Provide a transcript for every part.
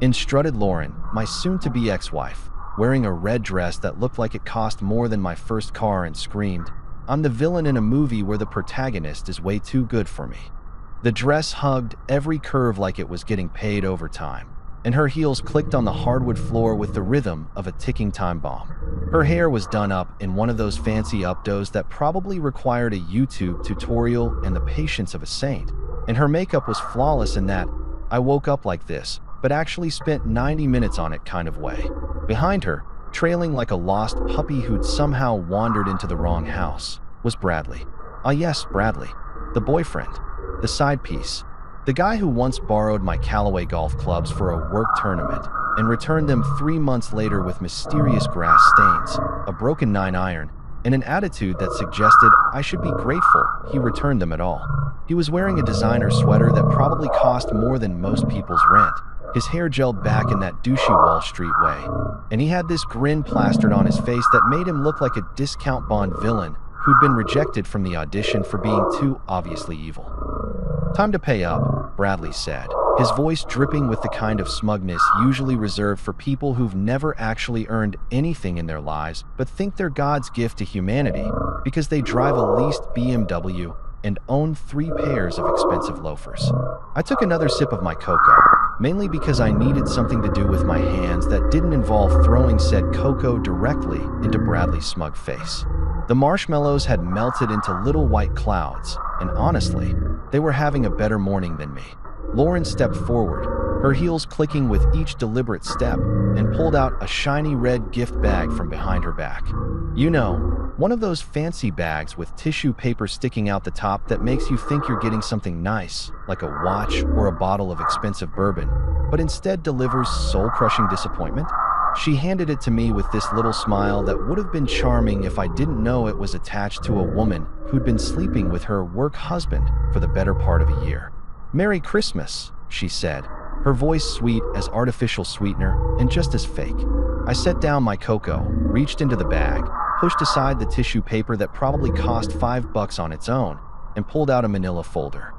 In strutted Lauren, my soon-to-be ex-wife, wearing a red dress that looked like it cost more than my first car and screamed, "I'm the villain in a movie where the protagonist is way too good for me." The dress hugged every curve like it was getting paid overtime, and her heels clicked on the hardwood floor with the rhythm of a ticking time bomb. Her hair was done up in one of those fancy updos that probably required a YouTube tutorial and the patience of a saint, and her makeup was flawless in that "I woke up like this, but actually spent 90 minutes on it" kind of way. Behind her, trailing like a lost puppy who'd somehow wandered into the wrong house, was Bradley. Ah yes, Bradley. The boyfriend. The side piece. The guy who once borrowed my Callaway golf clubs for a work tournament and returned them 3 months later with mysterious grass stains, a broken 9-iron, and an attitude that suggested I should be grateful he returned them at all. He was wearing a designer sweater that probably cost more than most people's rent, his hair gelled back in that douchey Wall Street way, and he had this grin plastered on his face that made him look like a discount Bond villain who'd been rejected from the audition for being too obviously evil. "Time to pay up," Bradley said, his voice dripping with the kind of smugness usually reserved for people who've never actually earned anything in their lives but think they're God's gift to humanity because they drive a leased BMW and own 3 pairs of expensive loafers. I took another sip of my cocoa, mainly because I needed something to do with my hands that didn't involve throwing said cocoa directly into Bradley's smug face. The marshmallows had melted into little white clouds, and honestly, they were having a better morning than me. Lauren stepped forward, her heels clicking with each deliberate step, and pulled out a shiny red gift bag from behind her back. You know, one of those fancy bags with tissue paper sticking out the top that makes you think you're getting something nice, like a watch or a bottle of expensive bourbon, but instead delivers soul-crushing disappointment. She handed it to me with this little smile that would have been charming if I didn't know it was attached to a woman who'd been sleeping with her work husband for the better part of a year. "Merry Christmas," she said, her voice sweet as artificial sweetener and just as fake. I set down my cocoa, reached into the bag, pushed aside the tissue paper that probably cost $5 on its own, and pulled out a manila folder.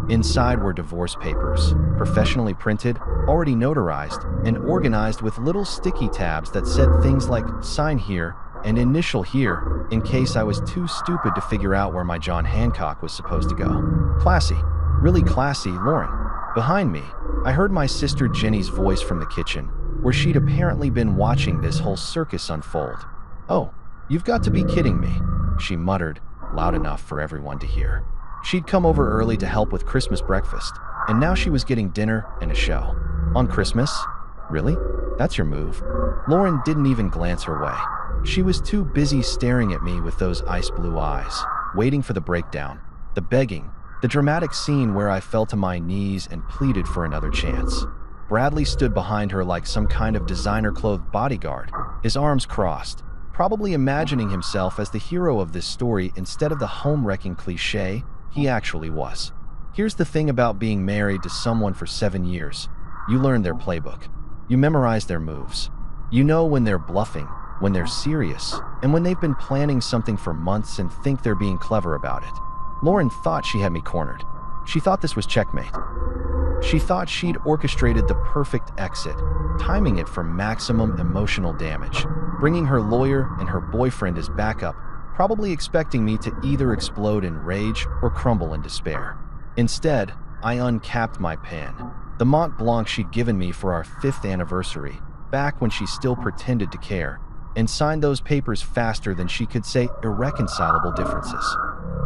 Inside were divorce papers, professionally printed, already notarized, and organized with little sticky tabs that said things like "sign here" and "initial here" in case I was too stupid to figure out where my John Hancock was supposed to go. Classy. Really classy, Lauren. Behind me, I heard my sister Jenny's voice from the kitchen, where she'd apparently been watching this whole circus unfold. "Oh, you've got to be kidding me," she muttered, loud enough for everyone to hear. She'd come over early to help with Christmas breakfast, and now she was getting dinner and a show. "On Christmas? Really? That's your move?" Lauren didn't even glance her way. She was too busy staring at me with those ice blue eyes, waiting for the breakdown, the begging, the dramatic scene where I fell to my knees and pleaded for another chance. Bradley stood behind her like some kind of designer-clothed bodyguard, his arms crossed, probably imagining himself as the hero of this story instead of the home-wrecking cliché he actually was. Here's the thing about being married to someone for 7 years. You learn their playbook. You memorize their moves. You know when they're bluffing, when they're serious, and when they've been planning something for months and think they're being clever about it. Lauren thought she had me cornered. She thought this was checkmate. She thought she'd orchestrated the perfect exit, timing it for maximum emotional damage, bringing her lawyer and her boyfriend as backup, probably expecting me to either explode in rage or crumble in despair. Instead, I uncapped my pen, the Mont Blanc she'd given me for our 5th anniversary, back when she still pretended to care, and signed those papers faster than she could say irreconcilable differences.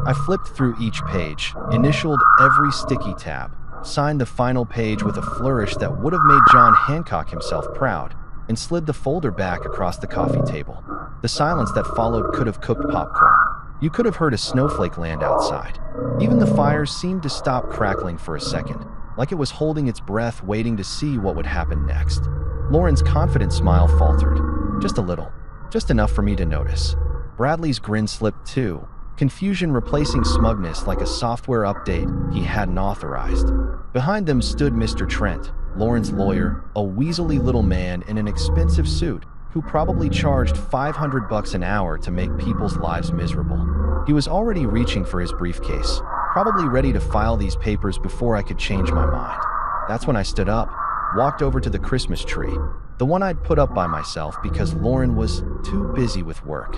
I flipped through each page, initialed every sticky tab, signed the final page with a flourish that would have made John Hancock himself proud, and slid the folder back across the coffee table. The silence that followed could have cooked popcorn. You could have heard a snowflake land outside. Even the fire seemed to stop crackling for a second, like it was holding its breath waiting to see what would happen next. Lauren's confident smile faltered. Just a little. Just enough for me to notice. Bradley's grin slipped too, confusion replacing smugness like a software update he hadn't authorized. Behind them stood Mr. Trent, Lauren's lawyer, a weaselly little man in an expensive suit who probably charged $500 an hour to make people's lives miserable. He was already reaching for his briefcase, probably ready to file these papers before I could change my mind. That's when I stood up, walked over to the Christmas tree, the one I'd put up by myself because Lauren was too busy with work,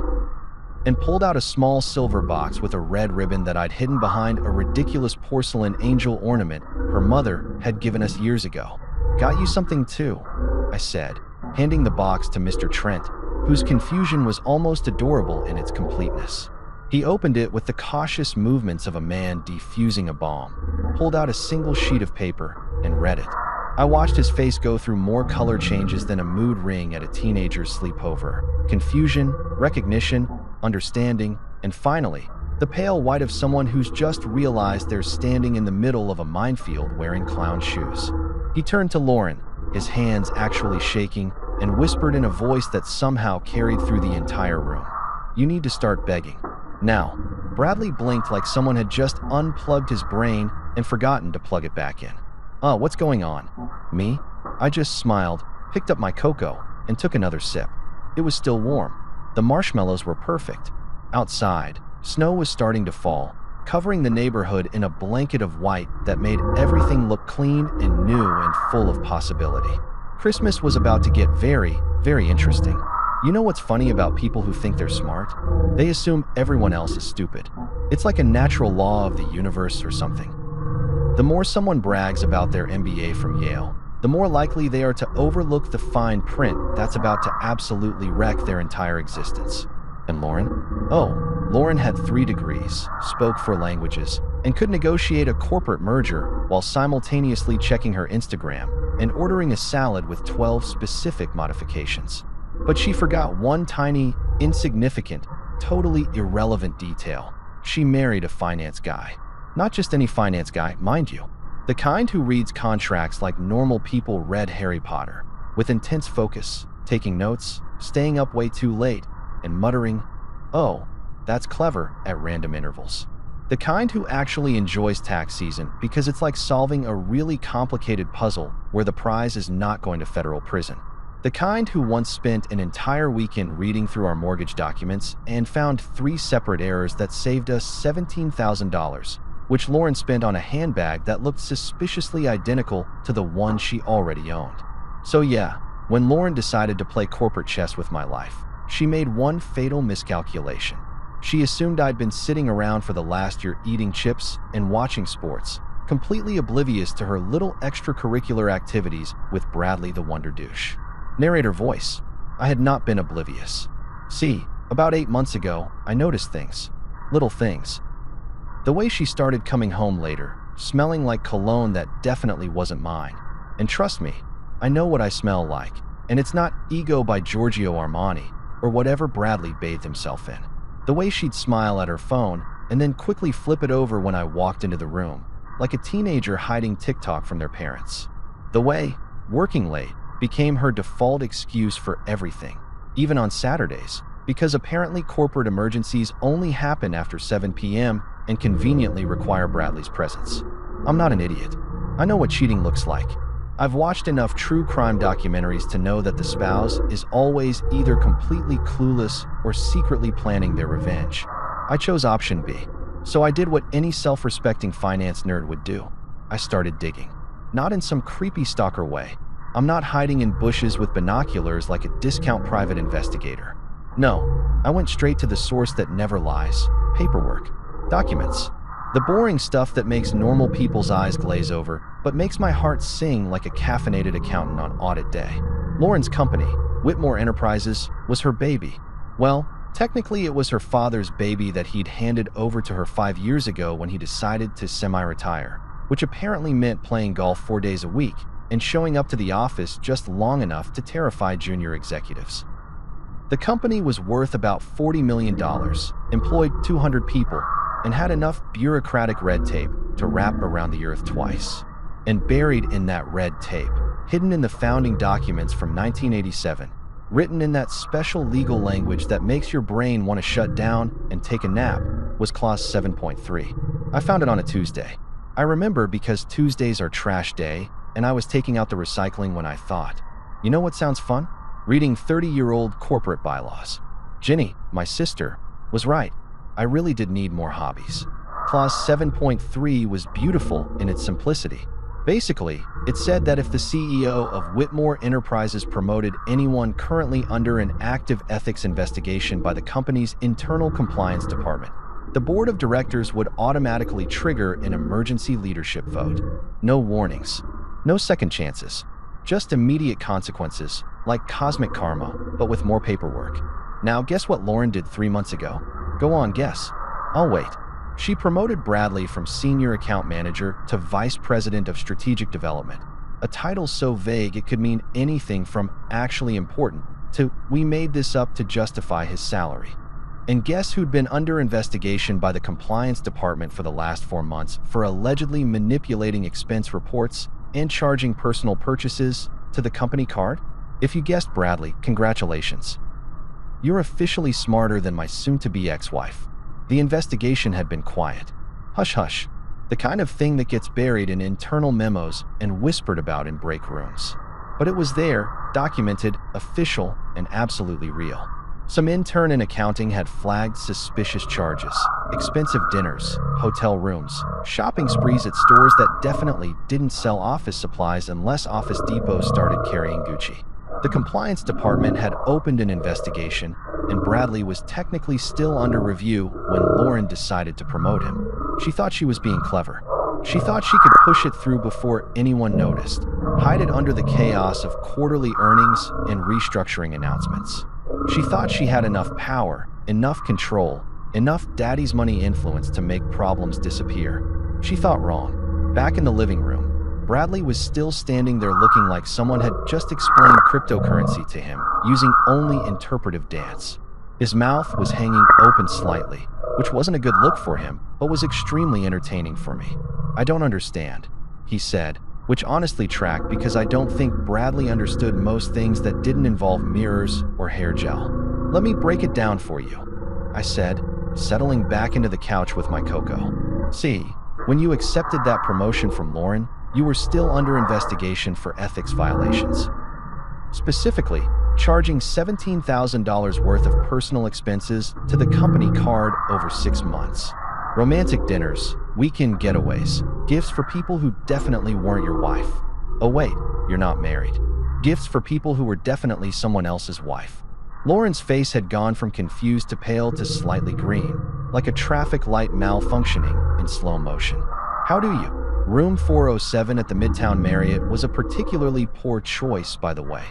and pulled out a small silver box with a red ribbon that I'd hidden behind a ridiculous porcelain angel ornament her mother had given us years ago. "Got you something too," I said, handing the box to Mr. Trent, whose confusion was almost adorable in its completeness. He opened it with the cautious movements of a man defusing a bomb, pulled out a single sheet of paper, and read it. I watched his face go through more color changes than a mood ring at a teenager's sleepover. Confusion, recognition, understanding, and finally, the pale white of someone who's just realized they're standing in the middle of a minefield wearing clown shoes. He turned to Lauren, his hands actually shaking, and whispered in a voice that somehow carried through the entire room, "You need to start begging." Now, Bradley blinked like someone had just unplugged his brain and forgotten to plug it back in. What's going on?" "Me?" I just smiled, picked up my cocoa, and took another sip. It was still warm. The marshmallows were perfect. Outside, snow was starting to fall, covering the neighborhood in a blanket of white that made everything look clean and new and full of possibility. Christmas was about to get very, very interesting. You know what's funny about people who think they're smart? They assume everyone else is stupid. It's like a natural law of the universe or something. The more someone brags about their MBA from Yale, the more likely they are to overlook the fine print that's about to absolutely wreck their entire existence. And Lauren? Lauren had 3 degrees, spoke 4 languages, and could negotiate a corporate merger while simultaneously checking her Instagram and ordering a salad with 12 specific modifications. But she forgot one tiny, insignificant, totally irrelevant detail. She married a finance guy. Not just any finance guy, mind you. The kind who reads contracts like normal people read Harry Potter, with intense focus, taking notes, staying up way too late, and muttering, "Oh, that's clever," at random intervals. The kind who actually enjoys tax season because it's like solving a really complicated puzzle where the prize is not going to federal prison. The kind who once spent an entire weekend reading through our mortgage documents and found 3 separate errors that saved us $17,000, which Lauren spent on a handbag that looked suspiciously identical to the one she already owned. So yeah, when Lauren decided to play corporate chess with my life, she made one fatal miscalculation. She assumed I'd been sitting around for the last year eating chips and watching sports, completely oblivious to her little extracurricular activities with Bradley the Wonder Douche. Narrator voice. I had not been oblivious. See, about 8 months ago, I noticed things. Little things. The way she started coming home later, smelling like cologne that definitely wasn't mine. And trust me, I know what I smell like, and it's not Ego by Giorgio Armani or whatever Bradley bathed himself in. The way she'd smile at her phone and then quickly flip it over when I walked into the room, like a teenager hiding TikTok from their parents. The way, working late, became her default excuse for everything, even on Saturdays, because apparently corporate emergencies only happen after 7 p.m. and conveniently require Bradley's presence. I'm not an idiot. I know what cheating looks like. I've watched enough true crime documentaries to know that the spouse is always either completely clueless or secretly planning their revenge. I chose option B, so I did what any self-respecting finance nerd would do. I started digging. Not in some creepy stalker way. I'm not hiding in bushes with binoculars like a discount private investigator. No, I went straight to the source that never lies: paperwork. Documents. The boring stuff that makes normal people's eyes glaze over, but makes my heart sing like a caffeinated accountant on audit day. Lauren's company, Whitmore Enterprises, was her baby. Well, technically it was her father's baby that he'd handed over to her 5 years ago when he decided to semi-retire, which apparently meant playing golf 4 days a week and showing up to the office just long enough to terrify junior executives. The company was worth about $40 million, employed 200 people, and had enough bureaucratic red tape to wrap around the earth twice. And buried in that red tape, hidden in the founding documents from 1987, written in that special legal language that makes your brain want to shut down and take a nap, was Clause 7.3. I found it on a Tuesday. I remember because Tuesdays are trash day, and I was taking out the recycling when I thought, you know what sounds fun? Reading 30-year-old corporate bylaws. Ginny, my sister, was right. I really did need more hobbies. Clause 7.3 was beautiful in its simplicity. Basically, it said that if the CEO of Whitmore Enterprises promoted anyone currently under an active ethics investigation by the company's internal compliance department, the board of directors would automatically trigger an emergency leadership vote. No warnings, no second chances, just immediate consequences, like cosmic karma, but with more paperwork. Now, guess what Lauren did 3 months ago? Go on, guess. I'll wait. She promoted Bradley from senior account manager to vice president of strategic development, a title so vague it could mean anything from actually important to we made this up to justify his salary. And guess who'd been under investigation by the compliance department for the last 4 months for allegedly manipulating expense reports and charging personal purchases to the company card? If you guessed Bradley, congratulations. You're officially smarter than my soon-to-be ex-wife. The investigation had been quiet. Hush hush, the kind of thing that gets buried in internal memos and whispered about in break rooms. But it was there, documented, official, and absolutely real. Some intern in accounting had flagged suspicious charges, expensive dinners, hotel rooms, shopping sprees at stores that definitely didn't sell office supplies unless Office Depot started carrying Gucci. The compliance department had opened an investigation, and Bradley was technically still under review when Lauren decided to promote him. She thought she was being clever. She thought she could push it through before anyone noticed, hide it under the chaos of quarterly earnings and restructuring announcements. She thought she had enough power, enough control, enough daddy's money influence to make problems disappear. She thought wrong. Back in the living room, Bradley was still standing there looking like someone had just explained cryptocurrency to him using only interpretive dance. His mouth was hanging open slightly, which wasn't a good look for him, but was extremely entertaining for me. "I don't understand," he said, which honestly tracked because I don't think Bradley understood most things that didn't involve mirrors or hair gel. "Let me break it down for you," I said, settling back into the couch with my cocoa. "See, when you accepted that promotion from Lauren, you were still under investigation for ethics violations. Specifically, charging $17,000 worth of personal expenses to the company card over 6 months. Romantic dinners, weekend getaways, gifts for people who definitely weren't your wife. Oh wait, you're not married. Gifts for people who were definitely someone else's wife." Lauren's face had gone from confused to pale to slightly green, like a traffic light malfunctioning in slow motion. "How do you?" Room 407 at the Midtown Marriott was a particularly poor choice, by the way.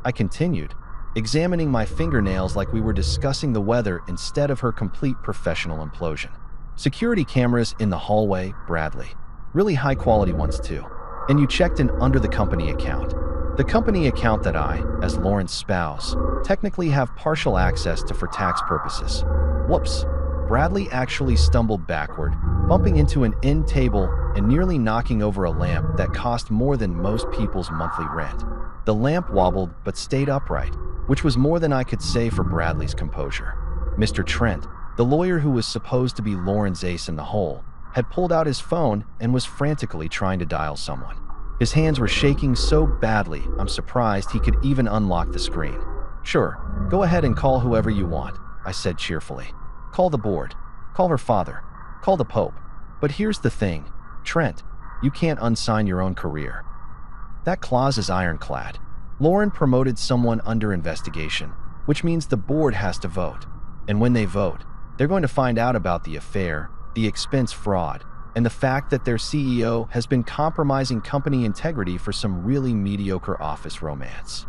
I continued, examining my fingernails like we were discussing the weather instead of her complete professional implosion. "Security cameras in the hallway, Bradley. Really high-quality ones, too. And you checked in under the company account. The company account that I, as Lauren's spouse, technically have partial access to for tax purposes." Whoops. Bradley actually stumbled backward, bumping into an end table and nearly knocking over a lamp that cost more than most people's monthly rent. The lamp wobbled but stayed upright, which was more than I could say for Bradley's composure. Mr. Trent, the lawyer who was supposed to be Lauren's ace in the hole, had pulled out his phone and was frantically trying to dial someone. His hands were shaking so badly, I'm surprised he could even unlock the screen. "Sure, go ahead and call whoever you want," I said cheerfully. "Call the board. Call her father. Call the Pope. But here's the thing, Trent, you can't unsign your own career. That clause is ironclad. Lauren promoted someone under investigation, which means the board has to vote. And when they vote, they're going to find out about the affair, the expense fraud, and the fact that their CEO has been compromising company integrity for some really mediocre office romance."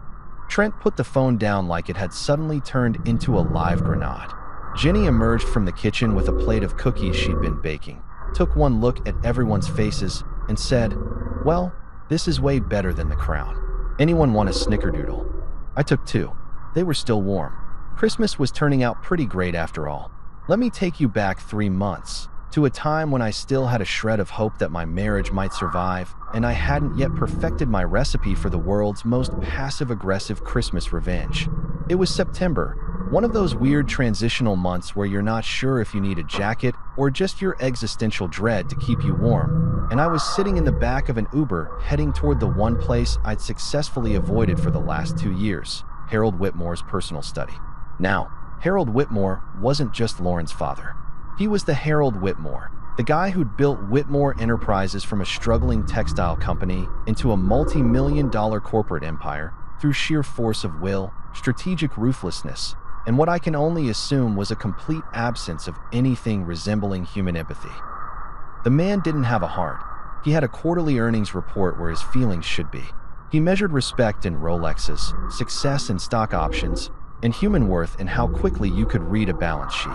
Trent put the phone down like it had suddenly turned into a live grenade. Jenny emerged from the kitchen with a plate of cookies she'd been baking, took one look at everyone's faces, and said, "Well, this is way better than the Crown. Anyone want a snickerdoodle?" I took 2. They were still warm. Christmas was turning out pretty great after all. Let me take you back 3 months, to a time when I still had a shred of hope that my marriage might survive, and I hadn't yet perfected my recipe for the world's most passive-aggressive Christmas revenge. It was September, one of those weird transitional months where you're not sure if you need a jacket or just your existential dread to keep you warm, and I was sitting in the back of an Uber heading toward the one place I'd successfully avoided for the last 2 years, Harold Whitmore's personal study. Now, Harold Whitmore wasn't just Lauren's father. He was the Harold Whitmore, The guy who'd built Whitmore Enterprises from a struggling textile company into a multi-million-dollar corporate empire through sheer force of will, strategic ruthlessness, and what I can only assume was a complete absence of anything resembling human empathy. The man didn't have a heart. He had a quarterly earnings report where his feelings should be. He measured respect in Rolexes, success in stock options, and human worth in how quickly you could read a balance sheet.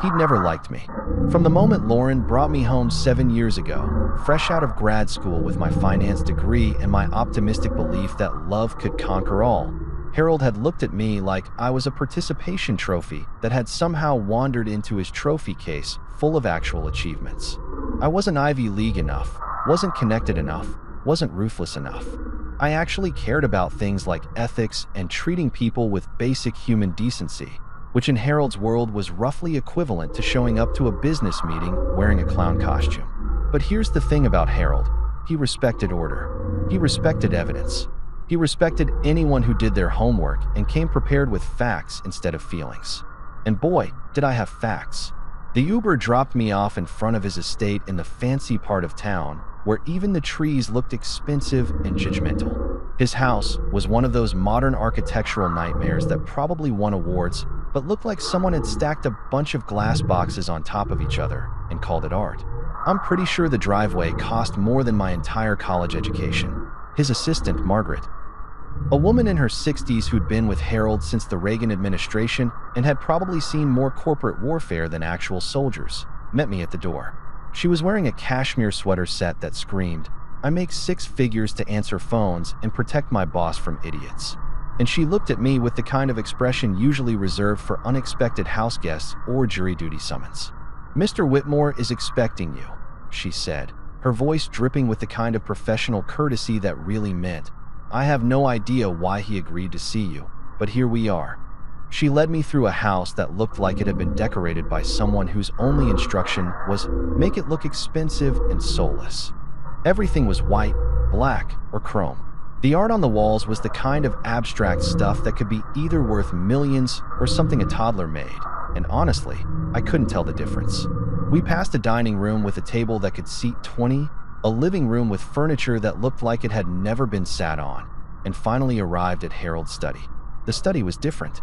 He'd never liked me. From the moment Lauren brought me home 7 years ago, fresh out of grad school with my finance degree and my optimistic belief that love could conquer all, Harold had looked at me like I was a participation trophy that had somehow wandered into his trophy case full of actual achievements. I wasn't Ivy League enough, wasn't connected enough, wasn't ruthless enough. I actually cared about things like ethics and treating people with basic human decency, which in Harold's world was roughly equivalent to showing up to a business meeting wearing a clown costume. But here's the thing about Harold. He respected order. He respected evidence. He respected anyone who did their homework and came prepared with facts instead of feelings. And boy, did I have facts. The Uber dropped me off in front of his estate in the fancy part of town, where even the trees looked expensive and judgmental. His house was one of those modern architectural nightmares that probably won awards, but looked like someone had stacked a bunch of glass boxes on top of each other and called it art. I'm pretty sure the driveway cost more than my entire college education. His assistant, Margaret, a woman in her 60s who'd been with Harold since the Reagan administration and had probably seen more corporate warfare than actual soldiers, met me at the door. She was wearing a cashmere sweater set that screamed, "I make 6 figures to answer phones and protect my boss from idiots." And she looked at me with the kind of expression usually reserved for unexpected house guests or jury duty summons. "Mr. Whitmore is expecting you," she said, her voice dripping with the kind of professional courtesy that really meant, "I have no idea why he agreed to see you, but here we are." She led me through a house that looked like it had been decorated by someone whose only instruction was make it look expensive and soulless. Everything was white, black, or chrome. The art on the walls was the kind of abstract stuff that could be either worth millions or something a toddler made, and honestly, I couldn't tell the difference. We passed a dining room with a table that could seat 20, a living room with furniture that looked like it had never been sat on, and finally arrived at Harold's study. The study was different.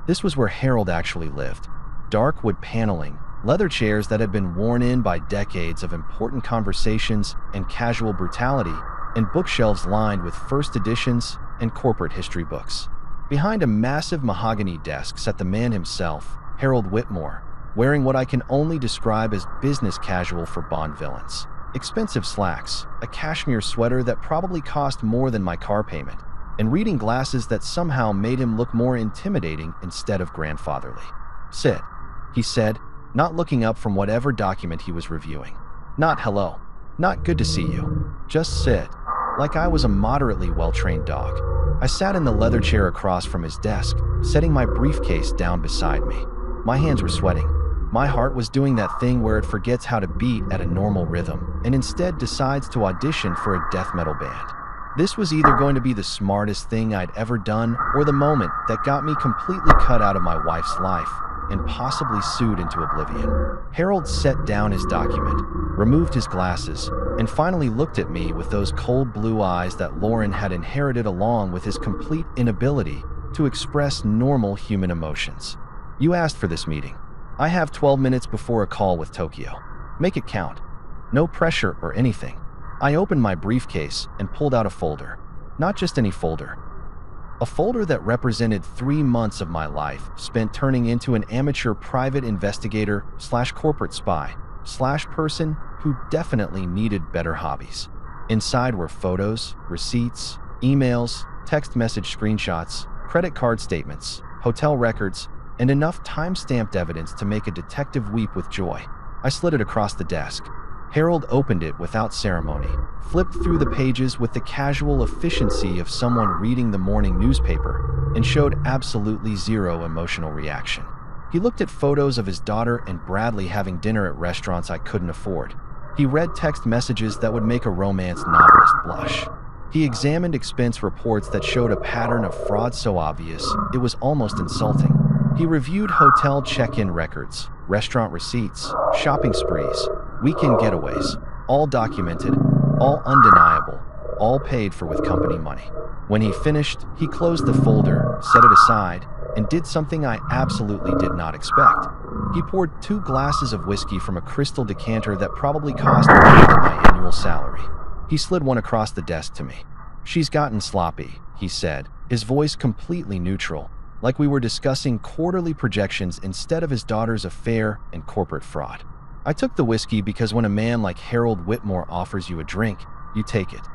This was where Harold actually lived. Dark wood paneling, leather chairs that had been worn in by decades of important conversations and casual brutality, and bookshelves lined with first editions and corporate history books. Behind a massive mahogany desk sat the man himself, Harold Whitmore, wearing what I can only describe as business casual for Bond villains. Expensive slacks, a cashmere sweater that probably cost more than my car payment, and reading glasses that somehow made him look more intimidating instead of grandfatherly. "Sit," he said, not looking up from whatever document he was reviewing. Not hello, not good to see you. Just sit, like I was a moderately well-trained dog. I sat in the leather chair across from his desk, setting my briefcase down beside me. My hands were sweating. My heart was doing that thing where it forgets how to beat at a normal rhythm and instead decides to audition for a death metal band. This was either going to be the smartest thing I'd ever done or the moment that got me completely cut out of my wife's life and possibly sued into oblivion. Harold set down his document, removed his glasses, and finally looked at me with those cold blue eyes that Lauren had inherited along with his complete inability to express normal human emotions. "You asked for this meeting. I have 12 minutes before a call with Tokyo. Make it count. No pressure or anything." I opened my briefcase and pulled out a folder. Not just any folder. A folder that represented 3 months of my life spent turning into an amateur private investigator / corporate spy / person who definitely needed better hobbies. Inside were photos, receipts, emails, text message screenshots, credit card statements, hotel records, and enough time-stamped evidence to make a detective weep with joy. I slid it across the desk. Harold opened it without ceremony, flipped through the pages with the casual efficiency of someone reading the morning newspaper, and showed absolutely zero emotional reaction. He looked at photos of his daughter and Bradley having dinner at restaurants I couldn't afford. He read text messages that would make a romance novelist blush. He examined expense reports that showed a pattern of fraud so obvious it was almost insulting. He reviewed hotel check-in records, restaurant receipts, shopping sprees, Weekend getaways, all documented, all undeniable, all paid for with company money. When he finished, he closed the folder, set it aside, and did something I absolutely did not expect. He poured 2 glasses of whiskey from a crystal decanter that probably cost more than my annual salary. He slid one across the desk to me. "She's gotten sloppy," he said, his voice completely neutral, like we were discussing quarterly projections instead of his daughter's affair and corporate fraud. I took the whiskey because when a man like Harold Whitmore offers you a drink, you take it.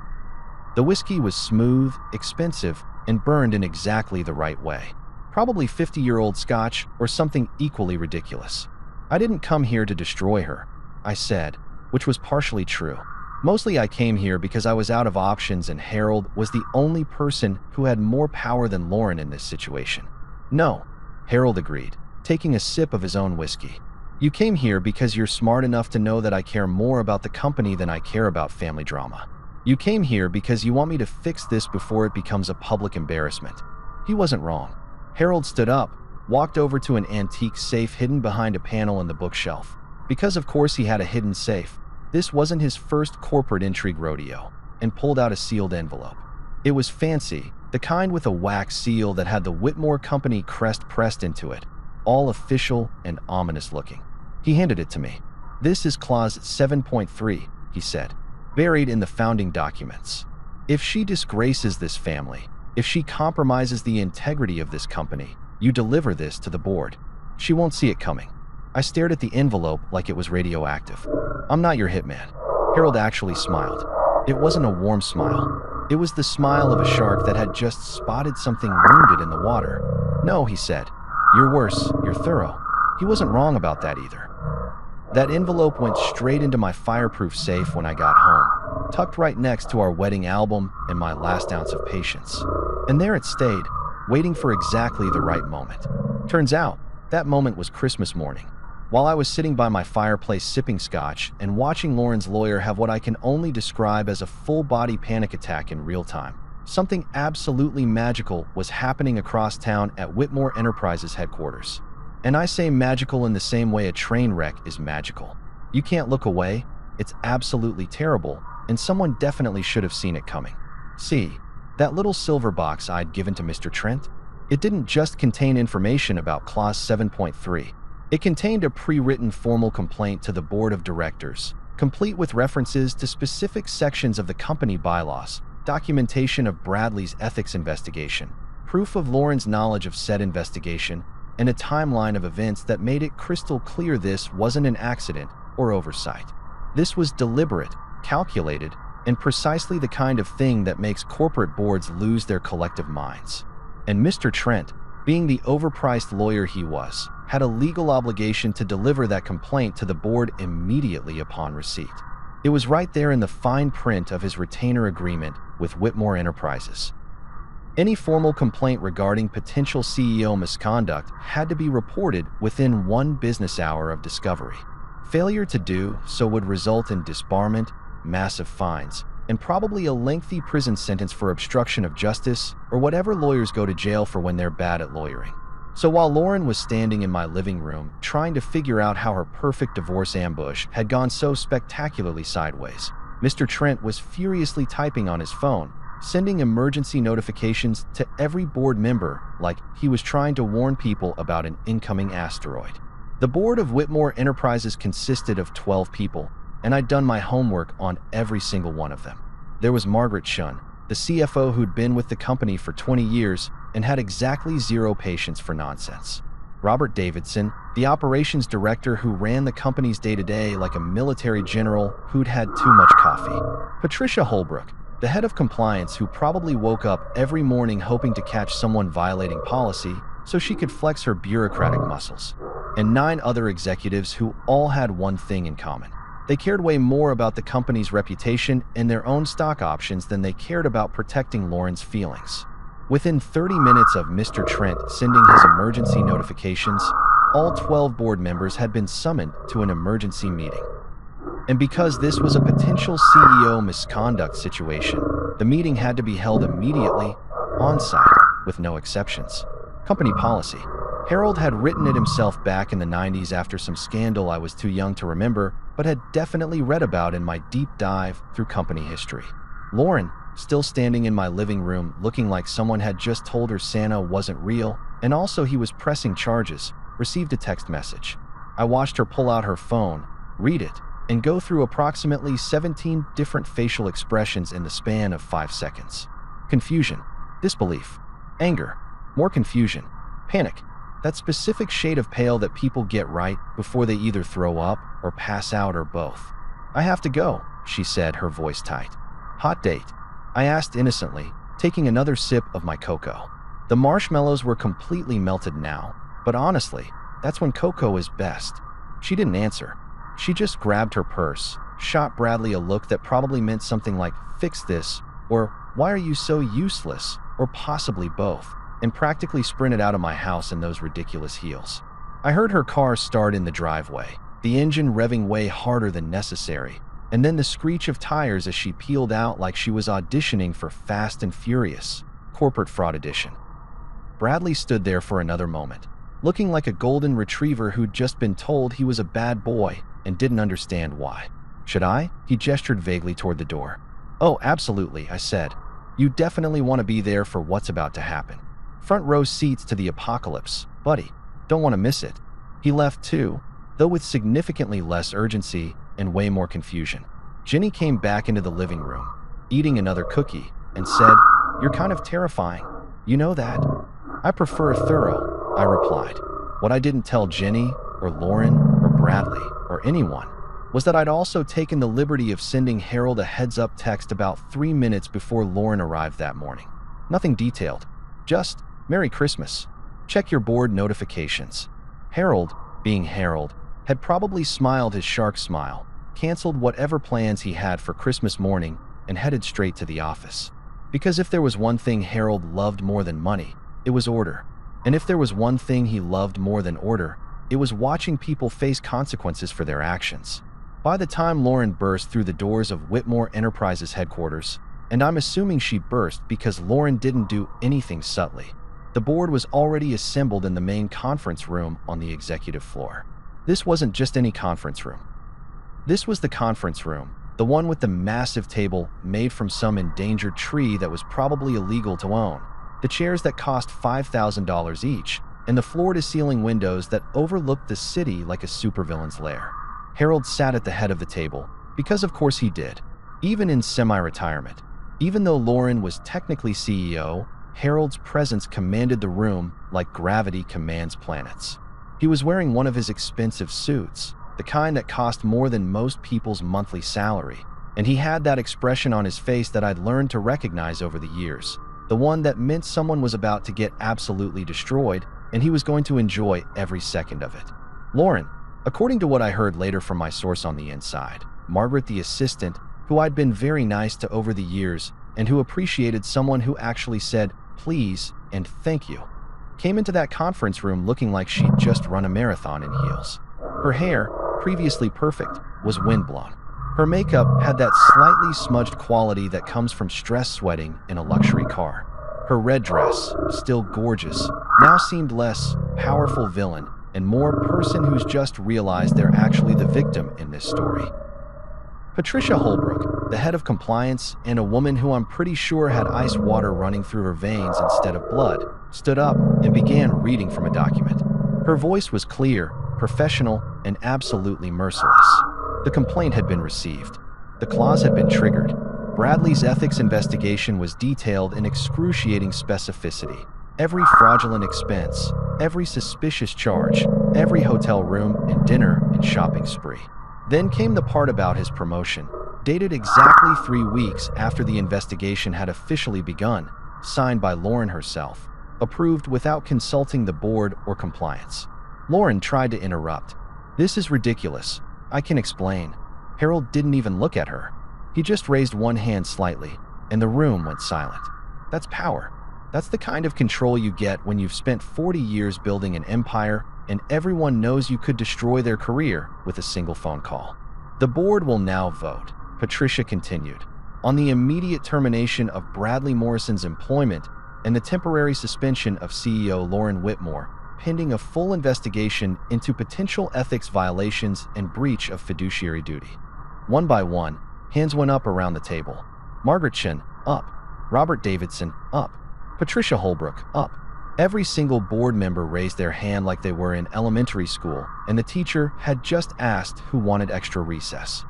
The whiskey was smooth, expensive, and burned in exactly the right way. Probably 50-year-old Scotch or something equally ridiculous. "I didn't come here to destroy her," I said, which was partially true. Mostly I came here because I was out of options and Harold was the only person who had more power than Lauren in this situation. "No," Harold agreed, taking a sip of his own whiskey. "You came here because you're smart enough to know that I care more about the company than I care about family drama. You came here because you want me to fix this before it becomes a public embarrassment." He wasn't wrong. Harold stood up, walked over to an antique safe hidden behind a panel in the bookshelf. Because of course he had a hidden safe. This wasn't his first corporate intrigue rodeo, and pulled out a sealed envelope. It was fancy, the kind with a wax seal that had the Whitmore Company crest pressed into it, all official and ominous looking. He handed it to me. "This is Clause 7.3, he said, "buried in the founding documents. If she disgraces this family, if she compromises the integrity of this company, you deliver this to the board. She won't see it coming." I stared at the envelope like it was radioactive. "I'm not your hitman." Harold actually smiled. It wasn't a warm smile. It was the smile of a shark that had just spotted something wounded in the water. "No," he said. "You're worse. You're thorough." He wasn't wrong about that either. That envelope went straight into my fireproof safe when I got home, tucked right next to our wedding album and my last ounce of patience. And there it stayed, waiting for exactly the right moment. Turns out, that moment was Christmas morning. While I was sitting by my fireplace sipping scotch and watching Lauren's lawyer have what I can only describe as a full-body panic attack in real time, something absolutely magical was happening across town at Whitmore Enterprises headquarters. And I say magical in the same way a train wreck is magical. You can't look away, it's absolutely terrible, and someone definitely should have seen it coming. See, that little silver box I'd given to Mr. Trent? It didn't just contain information about Clause 7.3. It contained a pre-written formal complaint to the board of directors, complete with references to specific sections of the company bylaws, documentation of Bradley's ethics investigation, proof of Lauren's knowledge of said investigation, and a timeline of events that made it crystal clear this wasn't an accident or oversight. This was deliberate, calculated, and precisely the kind of thing that makes corporate boards lose their collective minds. And Mr. Trent, being the overpriced lawyer he was, had a legal obligation to deliver that complaint to the board immediately upon receipt. It was right there in the fine print of his retainer agreement with Whitmore Enterprises. Any formal complaint regarding potential CEO misconduct had to be reported within 1 business hour of discovery. Failure to do so would result in disbarment, massive fines, and probably a lengthy prison sentence for obstruction of justice or whatever lawyers go to jail for when they're bad at lawyering. So while Lauren was standing in my living room trying to figure out how her perfect divorce ambush had gone so spectacularly sideways, Mr. Trent was furiously typing on his phone, sending emergency notifications to every board member like he was trying to warn people about an incoming asteroid. The board of Whitmore Enterprises consisted of 12 people, and I'd done my homework on every single one of them. There was Margaret Shunn, the CFO who'd been with the company for 20 years and had exactly 0 patience for nonsense. Robert Davidson, the operations director who ran the company's day-to-day like a military general who'd had too much coffee. Patricia Holbrook, the head of compliance who probably woke up every morning hoping to catch someone violating policy so she could flex her bureaucratic muscles. And 9 other executives who all had one thing in common. They cared way more about the company's reputation and their own stock options than they cared about protecting Lauren's feelings. Within 30 minutes of Mr. Trent sending his emergency notifications, all 12 board members had been summoned to an emergency meeting. And because this was a potential CEO misconduct situation, the meeting had to be held immediately, on-site, with no exceptions. Company policy. Harold had written it himself back in the 90s after some scandal I was too young to remember, but had definitely read about in my deep dive through company history. Lauren, still standing in my living room looking like someone had just told her Santa wasn't real and also he was pressing charges, received a text message. I watched her pull out her phone, read it, and go through approximately 17 different facial expressions in the span of 5 seconds. Confusion, disbelief, anger, more confusion, panic, that specific shade of pale that people get right before they either throw up or pass out or both. "I have to go," she said, her voice tight. "Hot date?" I asked innocently, taking another sip of my cocoa. The marshmallows were completely melted now, but honestly, that's when cocoa is best. She didn't answer. She just grabbed her purse, shot Bradley a look that probably meant something like, "Fix this," or "Why are you so useless?" or possibly both, and practically sprinted out of my house in those ridiculous heels. I heard her car start in the driveway, the engine revving way harder than necessary, and then the screech of tires as she peeled out like she was auditioning for Fast and Furious, Corporate Fraud Edition. Bradley stood there for another moment, looking like a golden retriever who'd just been told he was a bad boy and didn't understand why. "Should I?" He gestured vaguely toward the door. "Oh, absolutely," I said. "You definitely want to be there for what's about to happen. Front row seats to the apocalypse, buddy. Don't want to miss it." He left too, though with significantly less urgency and way more confusion. Jenny came back into the living room, eating another cookie, and said, "You're kind of terrifying. You know that?" "I prefer thorough," I replied. What I didn't tell Jenny, or Lauren, or Bradley, or anyone, was that I'd also taken the liberty of sending Harold a heads-up text about 3 minutes before Lauren arrived that morning. Nothing detailed, just, "Merry Christmas. Check your board notifications." Harold, being Harold, had probably smiled his shark smile, canceled whatever plans he had for Christmas morning, and headed straight to the office. Because if there was one thing Harold loved more than money, it was order. And if there was one thing he loved more than order, it was watching people face consequences for their actions. By the time Lauren burst through the doors of Whitmore Enterprises headquarters, and I'm assuming she burst because Lauren didn't do anything subtly, the board was already assembled in the main conference room on the executive floor. This wasn't just any conference room. This was the conference room, the one with the massive table made from some endangered tree that was probably illegal to own, the chairs that cost $5,000 each, and the floor-to-ceiling windows that overlooked the city like a supervillain's lair. Harold sat at the head of the table, because of course he did, even in semi-retirement. Even though Lauren was technically CEO, Harold's presence commanded the room like gravity commands planets. He was wearing one of his expensive suits, the kind that cost more than most people's monthly salary, and he had that expression on his face that I'd learned to recognize over the years, the one that meant someone was about to get absolutely destroyed and he was going to enjoy every second of it. Lauren, according to what I heard later from my source on the inside, Margaret the assistant, who I'd been very nice to over the years and who appreciated someone who actually said please and thank you, came into that conference room looking like she'd just run a marathon in heels. Her hair, previously perfect, was windblown. Her makeup had that slightly smudged quality that comes from stress sweating in a luxury car. Her red dress, still gorgeous, now seemed less powerful villain and more person who's just realized they're actually the victim in this story. Patricia Holbrook, the head of compliance and a woman who I'm pretty sure had ice water running through her veins instead of blood, stood up and began reading from a document. Her voice was clear, professional, and absolutely merciless. The complaint had been received. The clause had been triggered. Bradley's ethics investigation was detailed in excruciating specificity. Every fraudulent expense, every suspicious charge, every hotel room and dinner and shopping spree. Then came the part about his promotion, dated exactly 3 weeks after the investigation had officially begun, signed by Lauren herself, approved without consulting the board or compliance. Lauren tried to interrupt. "This is ridiculous. I can explain." Harold didn't even look at her. He just raised one hand slightly, and the room went silent. That's power. That's the kind of control you get when you've spent 40 years building an empire and everyone knows you could destroy their career with a single phone call. "The board will now vote," Patricia continued, "on the immediate termination of Bradley Morrison's employment and the temporary suspension of CEO Lauren Whitmore, pending a full investigation into potential ethics violations and breach of fiduciary duty. One by one, hands went up around the table. Margaret Chin, up. Robert Davidson, up. Patricia Holbrook, up. Every single board member raised their hand like they were in elementary school, and the teacher had just asked who wanted extra recess.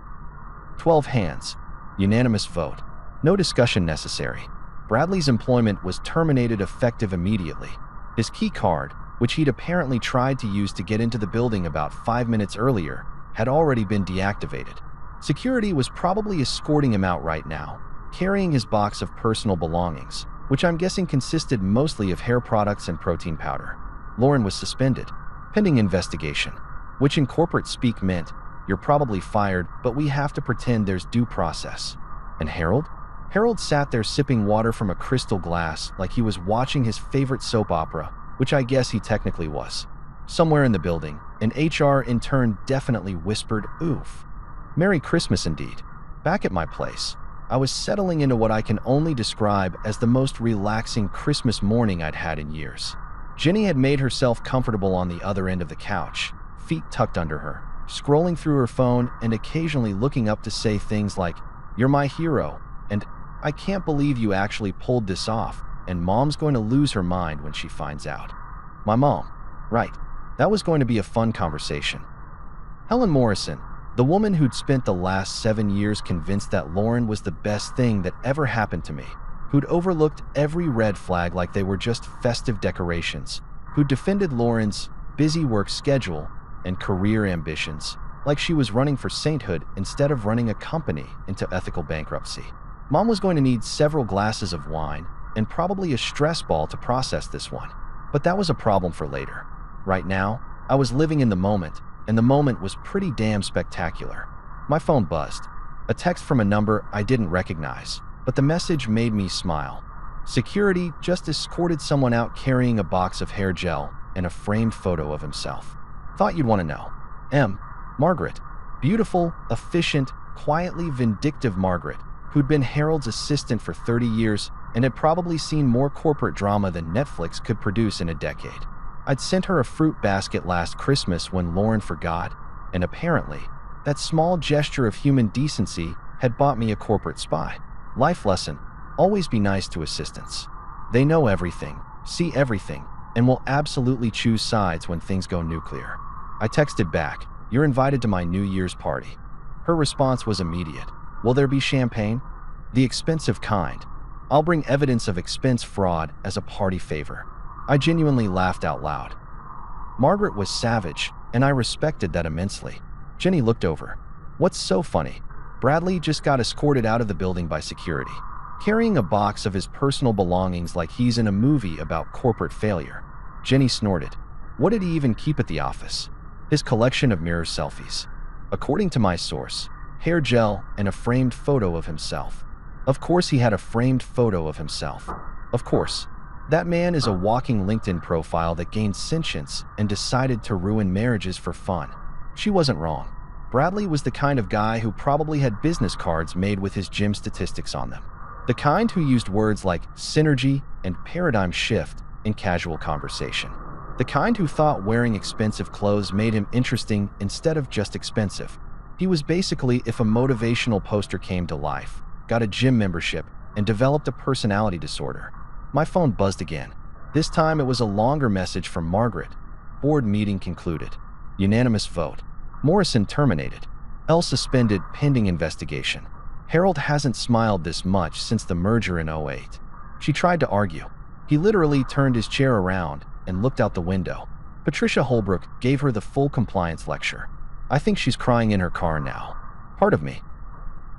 12 hands. Unanimous vote. No discussion necessary. Bradley's employment was terminated effective immediately. His key card, which he'd apparently tried to use to get into the building about 5 minutes earlier, had already been deactivated. Security was probably escorting him out right now, carrying his box of personal belongings, which I'm guessing consisted mostly of hair products and protein powder. Lauren was suspended, pending investigation, which in corporate speak meant, you're probably fired, but we have to pretend there's due process. And Harold? Harold sat there sipping water from a crystal glass like he was watching his favorite soap opera, which I guess he technically was. Somewhere in the building, an HR intern definitely whispered, "Oof." Merry Christmas indeed. Back at my place, I was settling into what I can only describe as the most relaxing Christmas morning I'd had in years. Jenny had made herself comfortable on the other end of the couch, feet tucked under her, scrolling through her phone and occasionally looking up to say things like, "You're my hero," and "I can't believe you actually pulled this off," and "Mom's going to lose her mind when she finds out." My mom. Right. That was going to be a fun conversation. Helen Morrison, the woman who'd spent the last 7 years convinced that Lauren was the best thing that ever happened to me, who'd overlooked every red flag like they were just festive decorations, who defended Lauren's busy work schedule and career ambitions like she was running for sainthood instead of running a company into ethical bankruptcy. Mom was going to need several glasses of wine and probably a stress ball to process this one, but that was a problem for later. Right now, I was living in the moment, and the moment was pretty damn spectacular. My phone buzzed. A text from a number I didn't recognize, but the message made me smile. Security just escorted someone out carrying a box of hair gel and a framed photo of himself. Thought you'd want to know. Margaret. Beautiful, efficient, quietly vindictive Margaret, who'd been Harold's assistant for 30 years and had probably seen more corporate drama than Netflix could produce in a decade. I'd sent her a fruit basket last Christmas when Lauren forgot, and apparently, that small gesture of human decency had bought me a corporate spy. Life lesson: always be nice to assistants. They know everything, see everything, and will absolutely choose sides when things go nuclear. I texted back, "You're invited to my New Year's party." Her response was immediate. "Will there be champagne?" "The expensive kind. I'll bring evidence of expense fraud as a party favor." I genuinely laughed out loud. Margaret was savage, and I respected that immensely. Jenny looked over. "What's so funny? Bradley just got escorted out of the building by security, carrying a box of his personal belongings like he's in a movie about corporate failure." Jenny snorted. "What did he even keep at the office?" "His collection of mirror selfies. According to my source, hair gel and a framed photo of himself." Of course he had a framed photo of himself. Of course. That man is a walking LinkedIn profile that gained sentience and decided to ruin marriages for fun. She wasn't wrong. Bradley was the kind of guy who probably had business cards made with his gym statistics on them. The kind who used words like synergy and paradigm shift in casual conversation. The kind who thought wearing expensive clothes made him interesting instead of just expensive. He was basically if a motivational poster came to life, got a gym membership, and developed a personality disorder. My phone buzzed again. This time it was a longer message from Margaret. Board meeting concluded. Unanimous vote. Morrison terminated. L suspended pending investigation. Harold hasn't smiled this much since the merger in '08. She tried to argue. He literally turned his chair around and looked out the window. Patricia Holbrook gave her the full compliance lecture. I think she's crying in her car now. Part of me.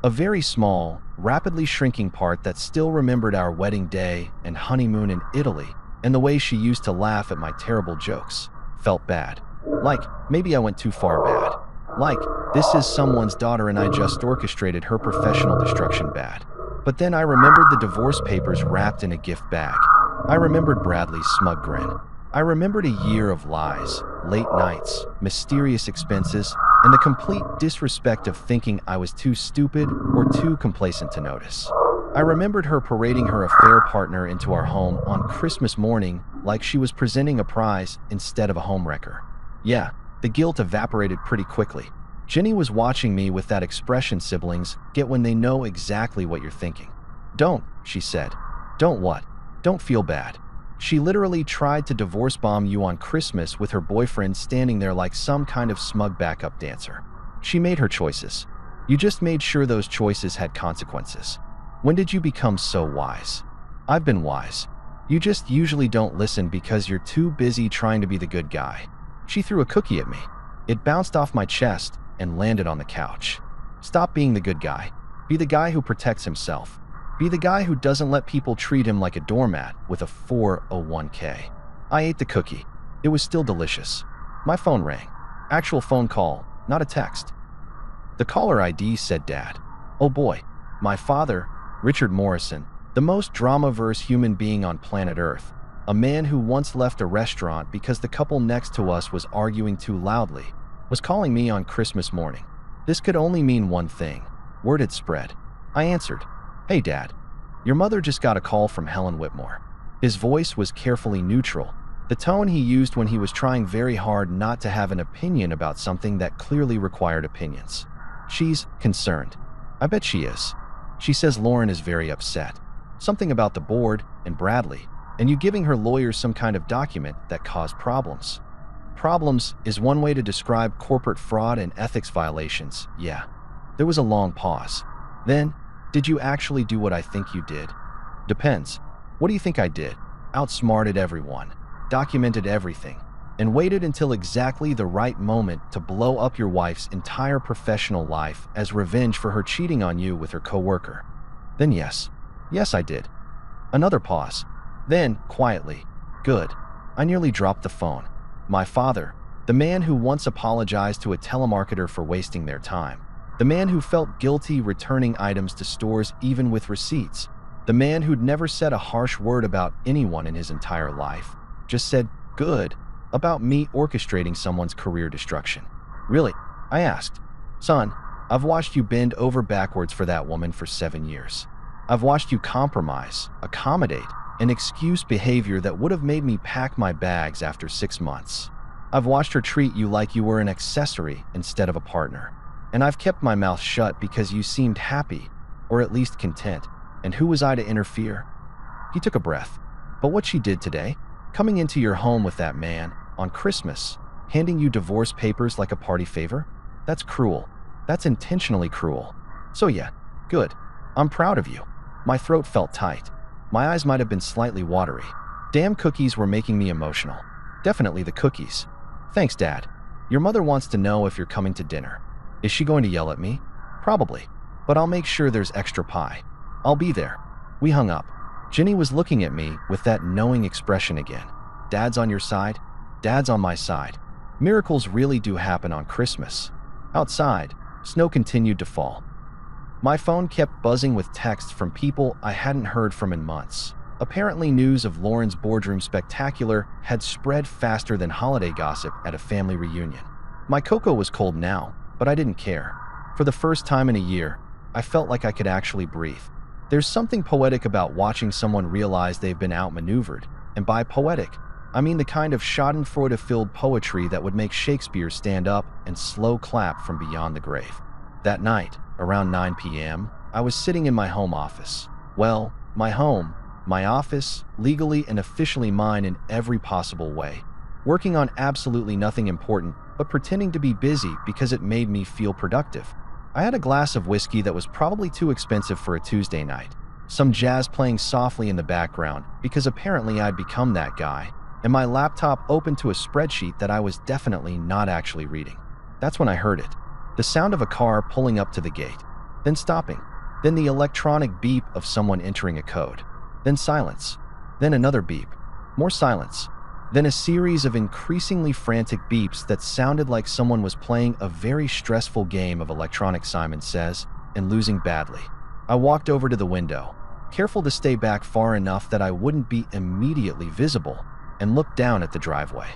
A very small, rapidly shrinking part that still remembered our wedding day and honeymoon in Italy and the way she used to laugh at my terrible jokes. Felt bad. Like, maybe I went too far bad. Like, this is someone's daughter and I just orchestrated her professional destruction bad. But then I remembered the divorce papers wrapped in a gift bag. I remembered Bradley's smug grin. I remembered a year of lies, late nights, mysterious expenses, and the complete disrespect of thinking I was too stupid or too complacent to notice. I remembered her parading her affair partner into our home on Christmas morning like she was presenting a prize instead of a homewrecker. Yeah, the guilt evaporated pretty quickly. Jenny was watching me with that expression siblings get when they know exactly what you're thinking. Don't, she said. Don't what? Don't feel bad. She literally tried to divorce bomb you on Christmas with her boyfriend standing there like some kind of smug backup dancer. She made her choices. You just made sure those choices had consequences. When did you become so wise? I've been wise. You just usually don't listen because you're too busy trying to be the good guy. She threw a cookie at me. It bounced off my chest and landed on the couch. Stop being the good guy. Be the guy who protects himself. Be the guy who doesn't let people treat him like a doormat with a 401k. I ate the cookie. It was still delicious. My phone rang. Actual phone call, not a text. The caller ID said Dad. Oh boy. My father, Richard Morrison, the most drama-verse human being on planet Earth, a man who once left a restaurant because the couple next to us was arguing too loudly, was calling me on Christmas morning. This could only mean one thing. Word had spread. I answered. Hey Dad, your mother just got a call from Helen Whitmore. His voice was carefully neutral, the tone he used when he was trying very hard not to have an opinion about something that clearly required opinions. She's concerned. I bet she is. She says Lauren is very upset. Something about the board and Bradley, and you giving her lawyers some kind of document that caused problems. Problems is one way to describe corporate fraud and ethics violations, yeah. There was a long pause. Then, did you actually do what I think you did? Depends. What do you think I did? Outsmarted everyone, documented everything, and waited until exactly the right moment to blow up your wife's entire professional life as revenge for her cheating on you with her coworker. Then yes. Yes, I did. Another pause. Then, quietly, good. I nearly dropped the phone. My father, the man who once apologized to a telemarketer for wasting their time, the man who felt guilty returning items to stores even with receipts, the man who'd never said a harsh word about anyone in his entire life, just said, good, about me orchestrating someone's career destruction. Really? I asked. Son, I've watched you bend over backwards for that woman for 7 years. I've watched you compromise, accommodate, and excuse behavior that would have made me pack my bags after 6 months. I've watched her treat you like you were an accessory instead of a partner. And I've kept my mouth shut because you seemed happy, or at least content, and who was I to interfere? He took a breath. But what she did today, coming into your home with that man, on Christmas, handing you divorce papers like a party favor? That's cruel. That's intentionally cruel. So yeah, good. I'm proud of you. My throat felt tight. My eyes might have been slightly watery. Damn cookies were making me emotional. Definitely the cookies. Thanks, Dad. Your mother wants to know if you're coming to dinner. Is she going to yell at me? Probably. But I'll make sure there's extra pie. I'll be there. We hung up. Jenny was looking at me with that knowing expression again. Dad's on your side? Dad's on my side. Miracles really do happen on Christmas. Outside, snow continued to fall. My phone kept buzzing with texts from people I hadn't heard from in months. Apparently news of Lauren's boardroom spectacular had spread faster than holiday gossip at a family reunion. My cocoa was cold now, but I didn't care. For the first time in a year, I felt like I could actually breathe. There's something poetic about watching someone realize they've been outmaneuvered, and by poetic, I mean the kind of schadenfreude-filled poetry that would make Shakespeare stand up and slow clap from beyond the grave. That night, around 9 p.m., I was sitting in my home office. Well, my home, my office, legally and officially mine in every possible way, working on absolutely nothing important, but pretending to be busy because it made me feel productive. I had a glass of whiskey that was probably too expensive for a Tuesday night, some jazz playing softly in the background because apparently I'd become that guy, and my laptop open to a spreadsheet that I was definitely not actually reading. That's when I heard it. The sound of a car pulling up to the gate, then stopping, then the electronic beep of someone entering a code, then silence, then another beep, more silence, then a series of increasingly frantic beeps that sounded like someone was playing a very stressful game of electronic Simon Says and losing badly. I walked over to the window, careful to stay back far enough that I wouldn't be immediately visible, and looked down at the driveway.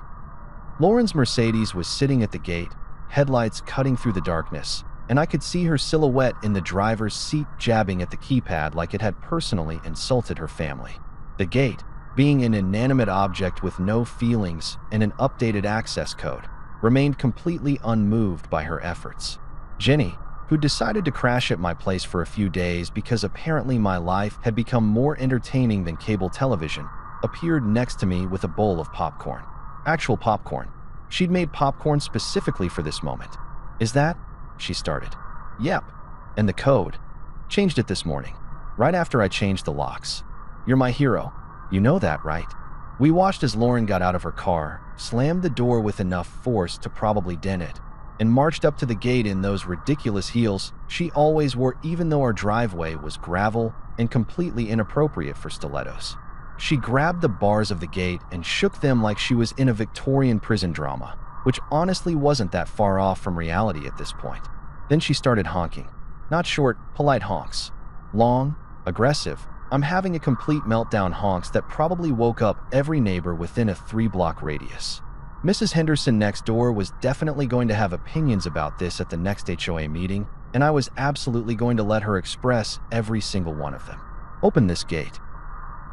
Lauren's Mercedes was sitting at the gate, headlights cutting through the darkness, and I could see her silhouette in the driver's seat jabbing at the keypad like it had personally insulted her family. The gate, being an inanimate object with no feelings and an updated access code, remained completely unmoved by her efforts. Jenny, who decided to crash at my place for a few days because apparently my life had become more entertaining than cable television, appeared next to me with a bowl of popcorn. Actual popcorn. She'd made popcorn specifically for this moment. "Is that?" she started. "Yep. And the code. Changed it this morning, right after I changed the locks. You're my hero. You know that, right?" We watched as Lauren got out of her car, slammed the door with enough force to probably dent it, and marched up to the gate in those ridiculous heels she always wore even though our driveway was gravel and completely inappropriate for stilettos. She grabbed the bars of the gate and shook them like she was in a Victorian prison drama, which honestly wasn't that far off from reality at this point. Then she started honking. Not short, polite honks. Long, aggressive, I'm having a complete meltdown honks that probably woke up every neighbor within a 3-block radius. Mrs. Henderson next door was definitely going to have opinions about this at the next HOA meeting, and I was absolutely going to let her express every single one of them. "Open this gate."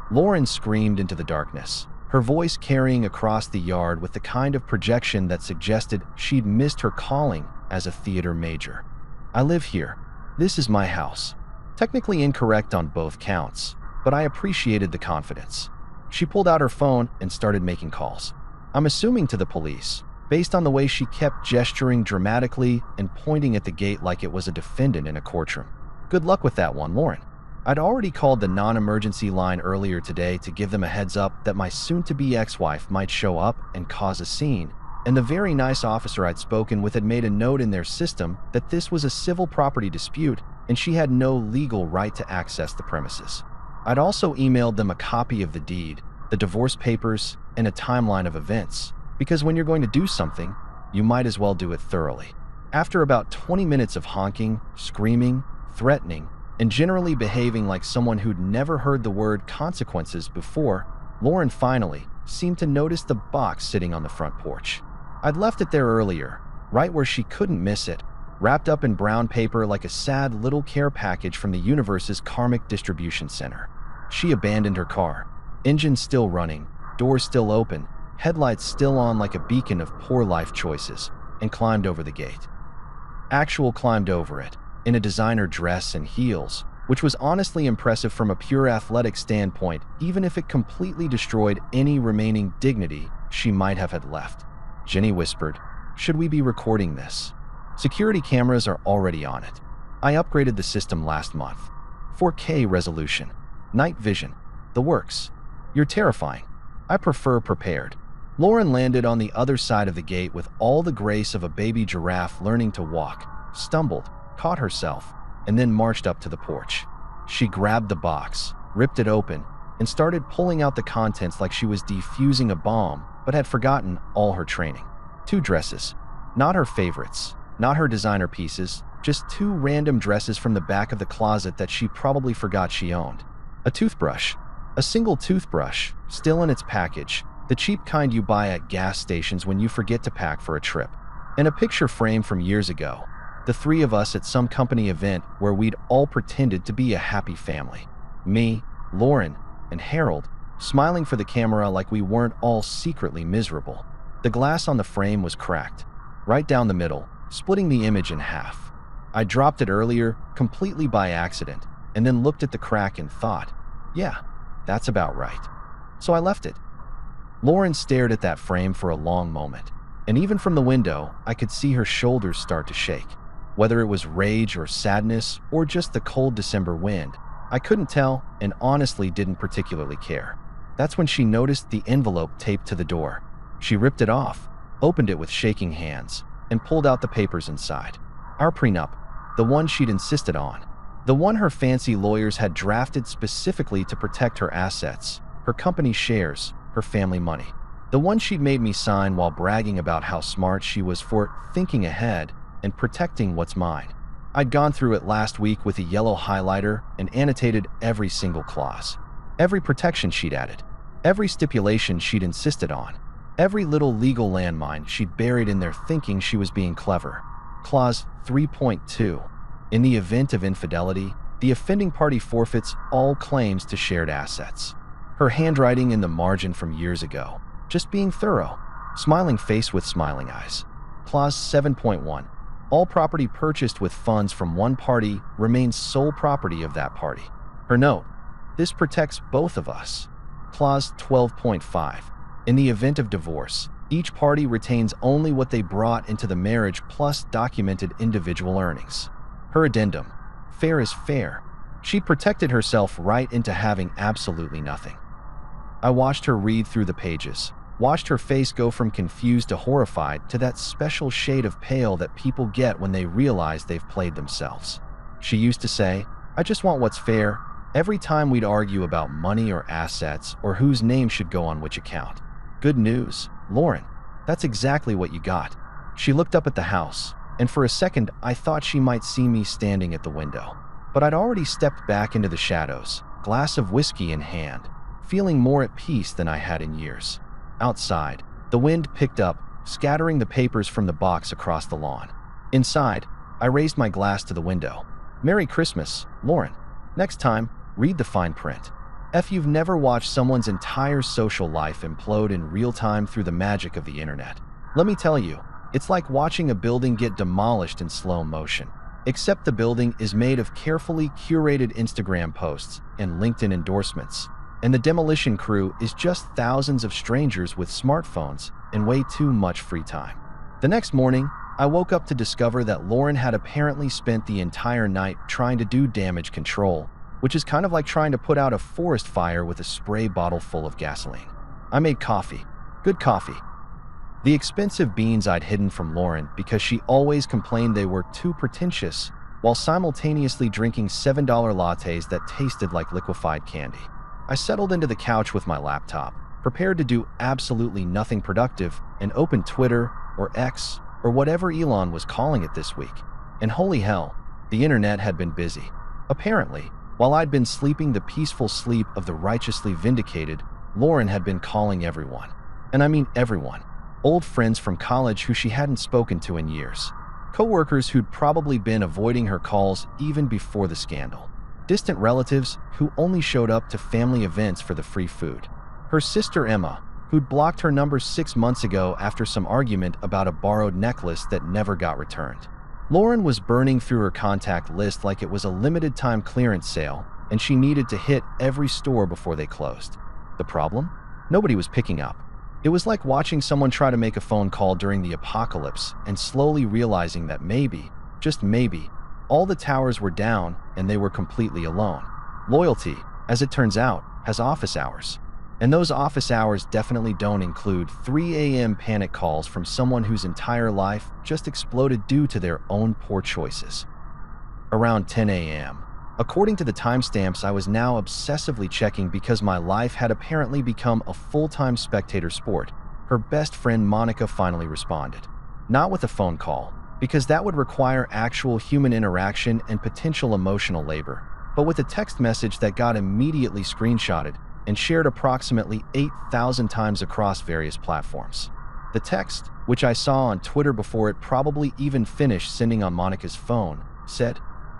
Lauren screamed into the darkness, her voice carrying across the yard with the kind of projection that suggested she'd missed her calling as a theater major. "I live here. This is my house." Technically incorrect on both counts, but I appreciated the confidence. She pulled out her phone and started making calls. I'm assuming to the police, based on the way she kept gesturing dramatically and pointing at the gate like it was a defendant in a courtroom. "Good luck with that one, Lauren." I'd already called the non-emergency line earlier today to give them a heads up that my soon-to-be ex-wife might show up and cause a scene, and the very nice officer I'd spoken with had made a note in their system that this was a civil property dispute and she had no legal right to access the premises. I'd also emailed them a copy of the deed, the divorce papers, and a timeline of events, because when you're going to do something, you might as well do it thoroughly. After about 20 minutes of honking, screaming, threatening, and generally behaving like someone who'd never heard the word consequences before, Lauren finally seemed to notice the box sitting on the front porch. I'd left it there earlier, right where she couldn't miss it, wrapped up in brown paper like a sad little care package from the universe's karmic distribution center. She abandoned her car, engine still running, doors still open, headlights still on like a beacon of poor life choices, and climbed over the gate. Climbed over it, in a designer dress and heels, which was honestly impressive from a pure athletic standpoint, even if it completely destroyed any remaining dignity she might have had left. Jenny whispered, "Should we be recording this? Security cameras are already on it. I upgraded the system last month. 4K resolution, night vision, the works. You're terrifying. I prefer prepared." Lauren landed on the other side of the gate with all the grace of a baby giraffe learning to walk, stumbled, caught herself, and then marched up to the porch. She grabbed the box, ripped it open, and started pulling out the contents like she was defusing a bomb, but had forgotten all her training. 2 dresses. Not her favorites, not her designer pieces, just 2 random dresses from the back of the closet that she probably forgot she owned. A toothbrush. A single toothbrush, still in its package, the cheap kind you buy at gas stations when you forget to pack for a trip. And a picture frame from years ago. The 3 of us at some company event where we'd all pretended to be a happy family. Me, Lauren, and Harold, smiling for the camera like we weren't all secretly miserable. The glass on the frame was cracked, right down the middle, splitting the image in half. I dropped it earlier, completely by accident, and then looked at the crack and thought, yeah, that's about right. So I left it. Lauren stared at that frame for a long moment, and even from the window, I could see her shoulders start to shake. Whether it was rage or sadness or just the cold December wind, I couldn't tell and honestly didn't particularly care. That's when she noticed the envelope taped to the door. She ripped it off, opened it with shaking hands, and pulled out the papers inside. Our prenup, the one she'd insisted on. The one her fancy lawyers had drafted specifically to protect her assets, her company shares, her family money. The one she'd made me sign while bragging about how smart she was for thinking ahead and protecting what's mine. I'd gone through it last week with a yellow highlighter and annotated every single clause, every protection she'd added, every stipulation she'd insisted on, every little legal landmine she'd buried in there thinking she was being clever. Clause 3.2. In the event of infidelity, the offending party forfeits all claims to shared assets. Her handwriting in the margin from years ago. Just being thorough. Smiling face with smiling eyes. Clause 7.1. All property purchased with funds from one party remains sole property of that party. Her note. This protects both of us. Clause 12.5. In the event of divorce, each party retains only what they brought into the marriage plus documented individual earnings. Her addendum. Fair is fair. She protected herself right into having absolutely nothing. I watched her read through the pages, watched her face go from confused to horrified to that special shade of pale that people get when they realize they've played themselves. She used to say, "I just want what's fair," every time we'd argue about money or assets or whose name should go on which account. Good news, Lauren. That's exactly what you got. She looked up at the house, and for a second I thought she might see me standing at the window. But I'd already stepped back into the shadows, glass of whiskey in hand, feeling more at peace than I had in years. Outside, the wind picked up, scattering the papers from the box across the lawn. Inside, I raised my glass to the window. "Merry Christmas, Lauren. Next time, read the fine print. If you've never watched someone's entire social life implode in real time through the magic of the internet, let me tell you, it's like watching a building get demolished in slow motion. Except the building is made of carefully curated Instagram posts and LinkedIn endorsements, and the demolition crew is just thousands of strangers with smartphones and way too much free time." The next morning, I woke up to discover that Lauren had apparently spent the entire night trying to do damage control, which is kind of like trying to put out a forest fire with a spray bottle full of gasoline. I made coffee. Good coffee. The expensive beans I'd hidden from Lauren because she always complained they were too pretentious, while simultaneously drinking $7 lattes that tasted like liquefied candy. I settled into the couch with my laptop, prepared to do absolutely nothing productive, and opened Twitter, or X, or whatever Elon was calling it this week. And holy hell, the internet had been busy. Apparently, while I'd been sleeping the peaceful sleep of the righteously vindicated, Lauren had been calling everyone. And I mean everyone. Old friends from college who she hadn't spoken to in years. Coworkers who'd probably been avoiding her calls even before the scandal. Distant relatives who only showed up to family events for the free food. Her sister Emma, who'd blocked her number 6 months ago after some argument about a borrowed necklace that never got returned. Lauren was burning through her contact list like it was a limited time clearance sale, and she needed to hit every store before they closed. The problem? Nobody was picking up. It was like watching someone try to make a phone call during the apocalypse and slowly realizing that maybe, just maybe, all the towers were down and they were completely alone. Loyalty, as it turns out, has office hours. And those office hours definitely don't include 3 a.m. panic calls from someone whose entire life just exploded due to their own poor choices. Around 10 a.m., according to the timestamps I was now obsessively checking because my life had apparently become a full-time spectator sport, her best friend Monica finally responded. Not with a phone call, because that would require actual human interaction and potential emotional labor, but with a text message that got immediately screenshotted and shared approximately 8,000 times across various platforms. The text, which I saw on Twitter before it probably even finished sending on Monica's phone, said,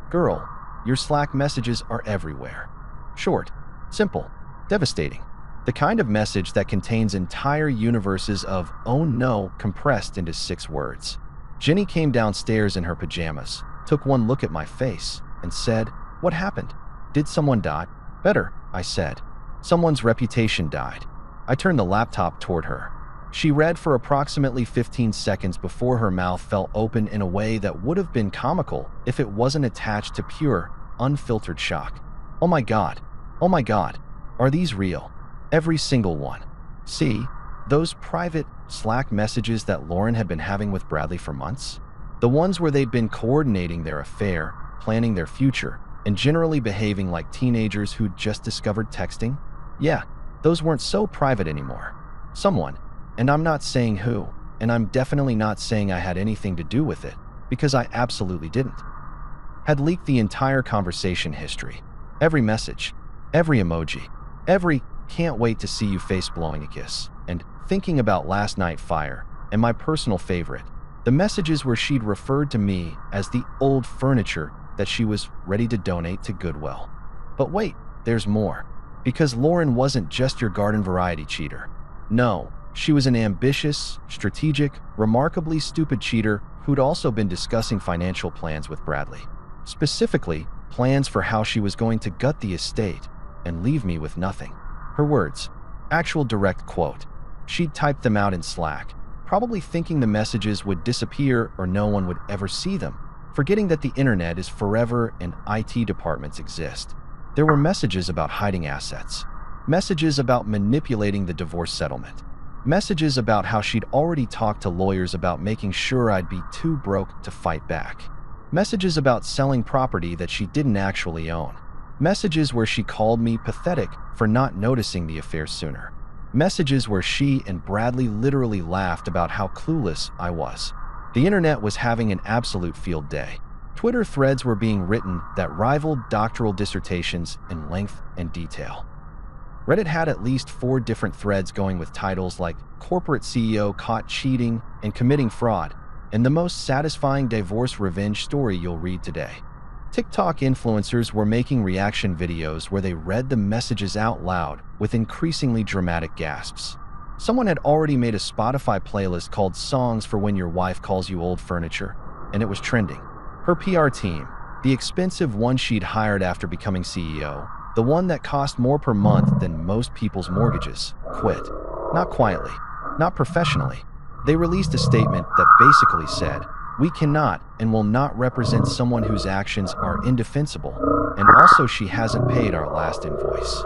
"Girl, your Slack messages are everywhere." Short, simple, devastating. The kind of message that contains entire universes of "oh no" compressed into 6 words. Jenny came downstairs in her pajamas, took one look at my face, and said, "What happened? Did someone die?" "Better," I said. "Someone's reputation died." I turned the laptop toward her. She read for approximately 15 seconds before her mouth fell open in a way that would have been comical if it wasn't attached to pure, unfiltered shock. "Oh my God. Oh my God. Are these real? Every single one." See, those private Slack messages that Lauren had been having with Bradley for months? The ones where they'd been coordinating their affair, planning their future, and generally behaving like teenagers who'd just discovered texting? Yeah, those weren't so private anymore. Someone, and I'm not saying who, and I'm definitely not saying I had anything to do with it, because I absolutely didn't, had leaked the entire conversation history. Every message, every emoji, every "can't wait to see you" face blowing a kiss, and "thinking about last night" fire, and my personal favorite, the messages where she'd referred to me as the old furniture that she was ready to donate to Goodwill. But wait, there's more. Because Lauren wasn't just your garden variety cheater. No, she was an ambitious, strategic, remarkably stupid cheater who'd also been discussing financial plans with Bradley. Specifically, plans for how she was going to gut the estate and leave me with nothing. Her words, actual direct quote. She'd typed them out in Slack, probably thinking the messages would disappear or no one would ever see them, forgetting that the internet is forever and IT departments exist. There were messages about hiding assets, messages about manipulating the divorce settlement, messages about how she'd already talked to lawyers about making sure I'd be too broke to fight back, messages about selling property that she didn't actually own, messages where she called me pathetic for not noticing the affair sooner, messages where she and Bradley literally laughed about how clueless I was. The internet was having an absolute field day. Twitter threads were being written that rivaled doctoral dissertations in length and detail. Reddit had at least 4 different threads going with titles like "Corporate CEO Caught Cheating and Committing Fraud" and "The Most Satisfying Divorce Revenge Story You'll Read Today." TikTok influencers were making reaction videos where they read the messages out loud with increasingly dramatic gasps. Someone had already made a Spotify playlist called "Songs for When Your Wife Calls You Old Furniture," and it was trending. Her PR team, the expensive one she'd hired after becoming CEO, the one that cost more per month than most people's mortgages, quit. Not quietly, not professionally. They released a statement that basically said, "We cannot and will not represent someone whose actions are indefensible, and also she hasn't paid our last invoice."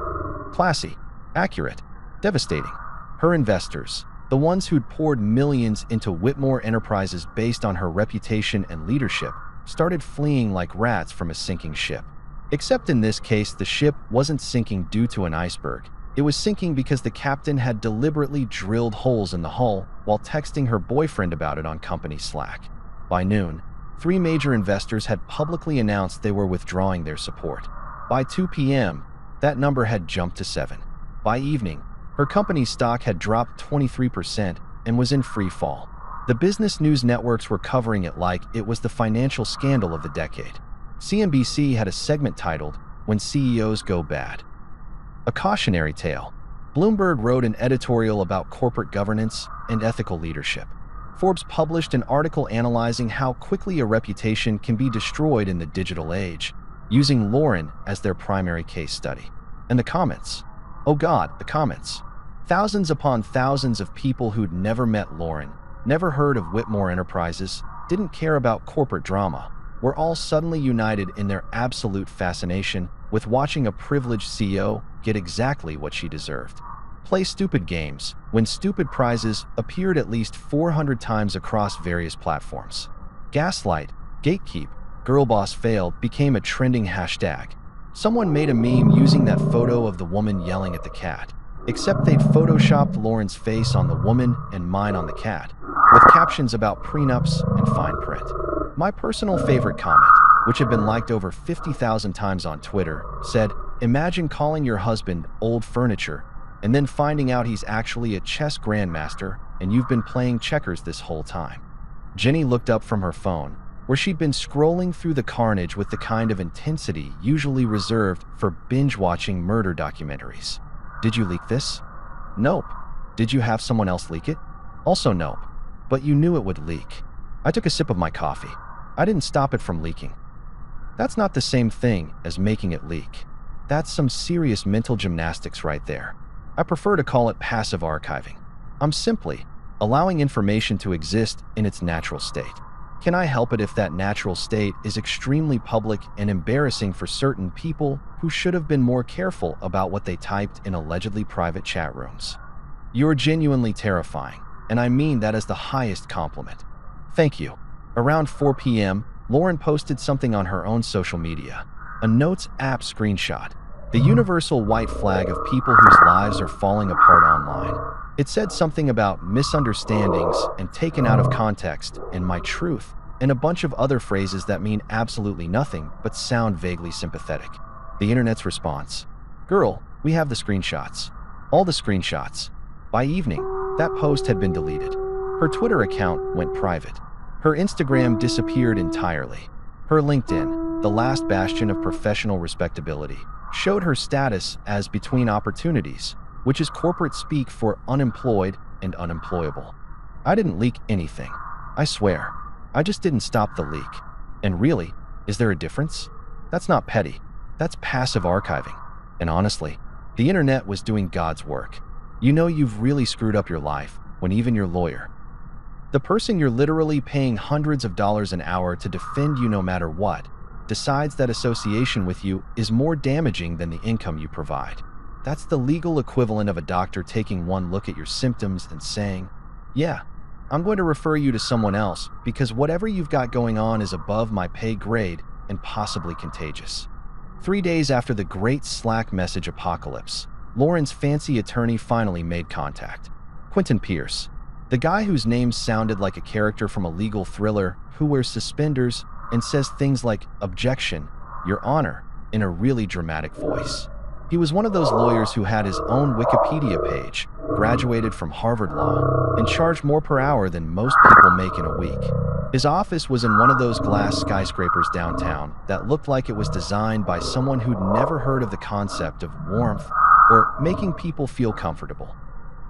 Classy, accurate, devastating. Her investors, the ones who'd poured millions into Whitmore Enterprises based on her reputation and leadership, started fleeing like rats from a sinking ship. Except in this case, the ship wasn't sinking due to an iceberg. It was sinking because the captain had deliberately drilled holes in the hull while texting her boyfriend about it on company Slack. By noon, 3 major investors had publicly announced they were withdrawing their support. By 2 p.m., that number had jumped to 7. By evening, her company's stock had dropped 23% and was in free fall. The business news networks were covering it like it was the financial scandal of the decade. CNBC had a segment titled, "When CEOs Go Bad." A cautionary tale. Bloomberg wrote an editorial about corporate governance and ethical leadership. Forbes published an article analyzing how quickly a reputation can be destroyed in the digital age, using Lauren as their primary case study. And the comments. Oh God, the comments. Thousands upon thousands of people who'd never met Lauren, never heard of Whitmore Enterprises, didn't care about corporate drama, were all suddenly united in their absolute fascination with watching a privileged CEO get exactly what she deserved. Play stupid games, win stupid prizes appeared at least 400 times across various platforms. Gaslight, gatekeep, girlboss failed became a trending hashtag. Someone made a meme using that photo of the woman yelling at the cat, except they'd photoshopped Lauren's face on the woman and mine on the cat, with captions about prenups and fine print. My personal favorite comment, which had been liked over 50,000 times on Twitter, said, "Imagine calling your husband old furniture and then finding out he's actually a chess grandmaster and you've been playing checkers this whole time." Jenny looked up from her phone, where she'd been scrolling through the carnage with the kind of intensity usually reserved for binge-watching murder documentaries. "Did you leak this?" "Nope." "Did you have someone else leak it?" "Also nope. But you knew it would leak." I took a sip of my coffee. I didn't stop it from leaking. That's not the same thing as making it leak. That's some serious mental gymnastics right there. I prefer to call it passive archiving. I'm simply allowing information to exist in its natural state. Can I help it if that natural state is extremely public and embarrassing for certain people who should have been more careful about what they typed in allegedly private chat rooms? You're genuinely terrifying, and I mean that as the highest compliment. Thank you. Around 4 p.m., Lauren posted something on her own social media, a Notes app screenshot, the universal white flag of people whose lives are falling apart online. It said something about misunderstandings and taken out of context and my truth, and a bunch of other phrases that mean absolutely nothing but sound vaguely sympathetic. The internet's response: "Girl, we have the screenshots. All the screenshots." By evening, that post had been deleted. Her Twitter account went private. Her Instagram disappeared entirely. Her LinkedIn, the last bastion of professional respectability, showed her status as between opportunities, which is corporate speak for unemployed and unemployable. I didn't leak anything. I swear. I just didn't stop the leak. And really, is there a difference? That's not petty. That's passive archiving. And honestly, the internet was doing God's work. You know you've really screwed up your life when even your lawyer, the person you're literally paying hundreds of dollars an hour to defend you no matter what, decides that association with you is more damaging than the income you provide. That's the legal equivalent of a doctor taking one look at your symptoms and saying, "Yeah, I'm going to refer you to someone else because whatever you've got going on is above my pay grade and possibly contagious." 3 days after the great Slack message apocalypse, Lauren's fancy attorney finally made contact. Quentin Pierce, the guy whose name sounded like a character from a legal thriller who wears suspenders and says things like "Objection, Your Honor" in a really dramatic voice. He was one of those lawyers who had his own Wikipedia page, graduated from Harvard Law, and charged more per hour than most people make in a week. His office was in one of those glass skyscrapers downtown that looked like it was designed by someone who'd never heard of the concept of warmth or making people feel comfortable.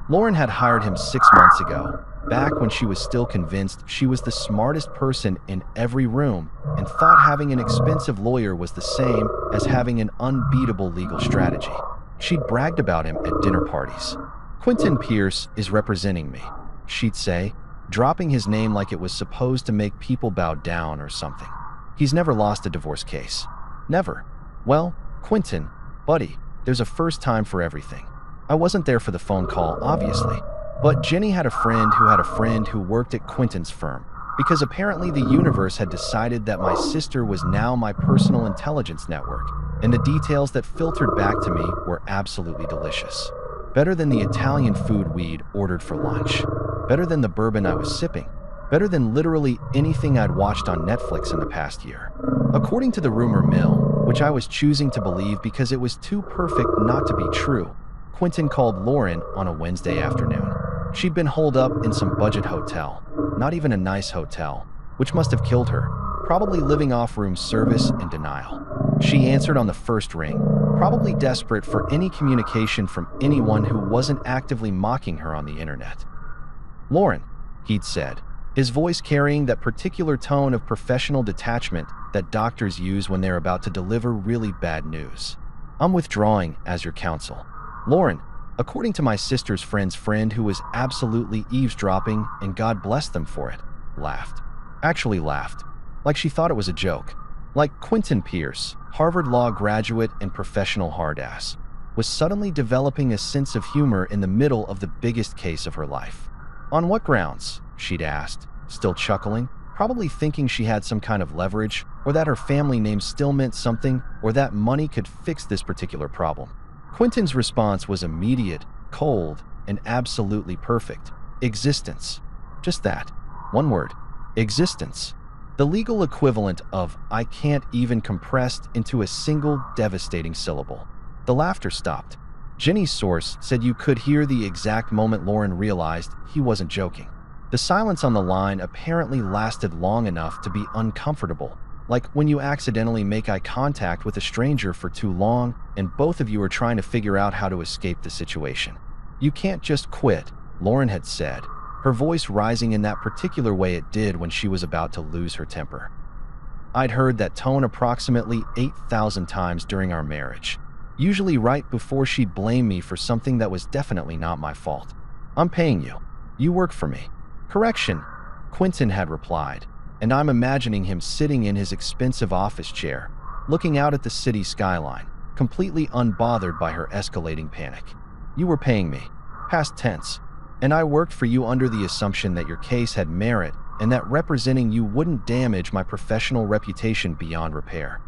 Lauren had hired him 6 months ago, back when she was still convinced she was the smartest person in every room and thought having an expensive lawyer was the same as having an unbeatable legal strategy. She'd bragged about him at dinner parties. "Quentin Pierce is representing me," she'd say, dropping his name like it was supposed to make people bow down or something. "He's never lost a divorce case. Never." Well, Quentin, buddy, there's a first time for everything. I wasn't there for the phone call, obviously, but Jenny had a friend who had a friend who worked at Quentin's firm, because apparently the universe had decided that my sister was now my personal intelligence network, and the details that filtered back to me were absolutely delicious. Better than the Italian food we'd ordered for lunch. Better than the bourbon I was sipping. Better than literally anything I'd watched on Netflix in the past year. According to the rumor mill, which I was choosing to believe because it was too perfect not to be true, Quentin called Lauren on a Wednesday afternoon. She'd been holed up in some budget hotel, not even a nice hotel, which must have killed her, probably living off room service and denial. She answered on the first ring, probably desperate for any communication from anyone who wasn't actively mocking her on the internet. "Lauren," he'd said, his voice carrying that particular tone of professional detachment that doctors use when they're about to deliver really bad news. "I'm withdrawing as your counsel." Lauren, according to my sister's friend's friend who was absolutely eavesdropping, and God bless them for it, laughed. Actually laughed. Like she thought it was a joke. Like Quentin Pierce, Harvard Law graduate and professional hardass, was suddenly developing a sense of humor in the middle of the biggest case of her life. "On what grounds?" she'd asked, still chuckling, probably thinking she had some kind of leverage, or that her family name still meant something, or that money could fix this particular problem. Quentin's response was immediate, cold, and absolutely perfect. Existence. Just that. One word. Existence. The legal equivalent of "I can't" even compressed into a single devastating syllable. The laughter stopped. Jenny's source said you could hear the exact moment Lauren realized he wasn't joking. The silence on the line apparently lasted long enough to be uncomfortable, like when you accidentally make eye contact with a stranger for too long and both of you are trying to figure out how to escape the situation. "You can't just quit," Lauren had said, her voice rising in that particular way it did when she was about to lose her temper. I'd heard that tone approximately 8,000 times during our marriage, usually right before she'd blame me for something that was definitely not my fault. "I'm paying you. You work for me." "Correction," Quentin had replied, and I'm imagining him sitting in his expensive office chair, looking out at the city skyline, completely unbothered by her escalating panic. "You were paying me, past tense, and I worked for you under the assumption that your case had merit and that representing you wouldn't damage my professional reputation beyond repair."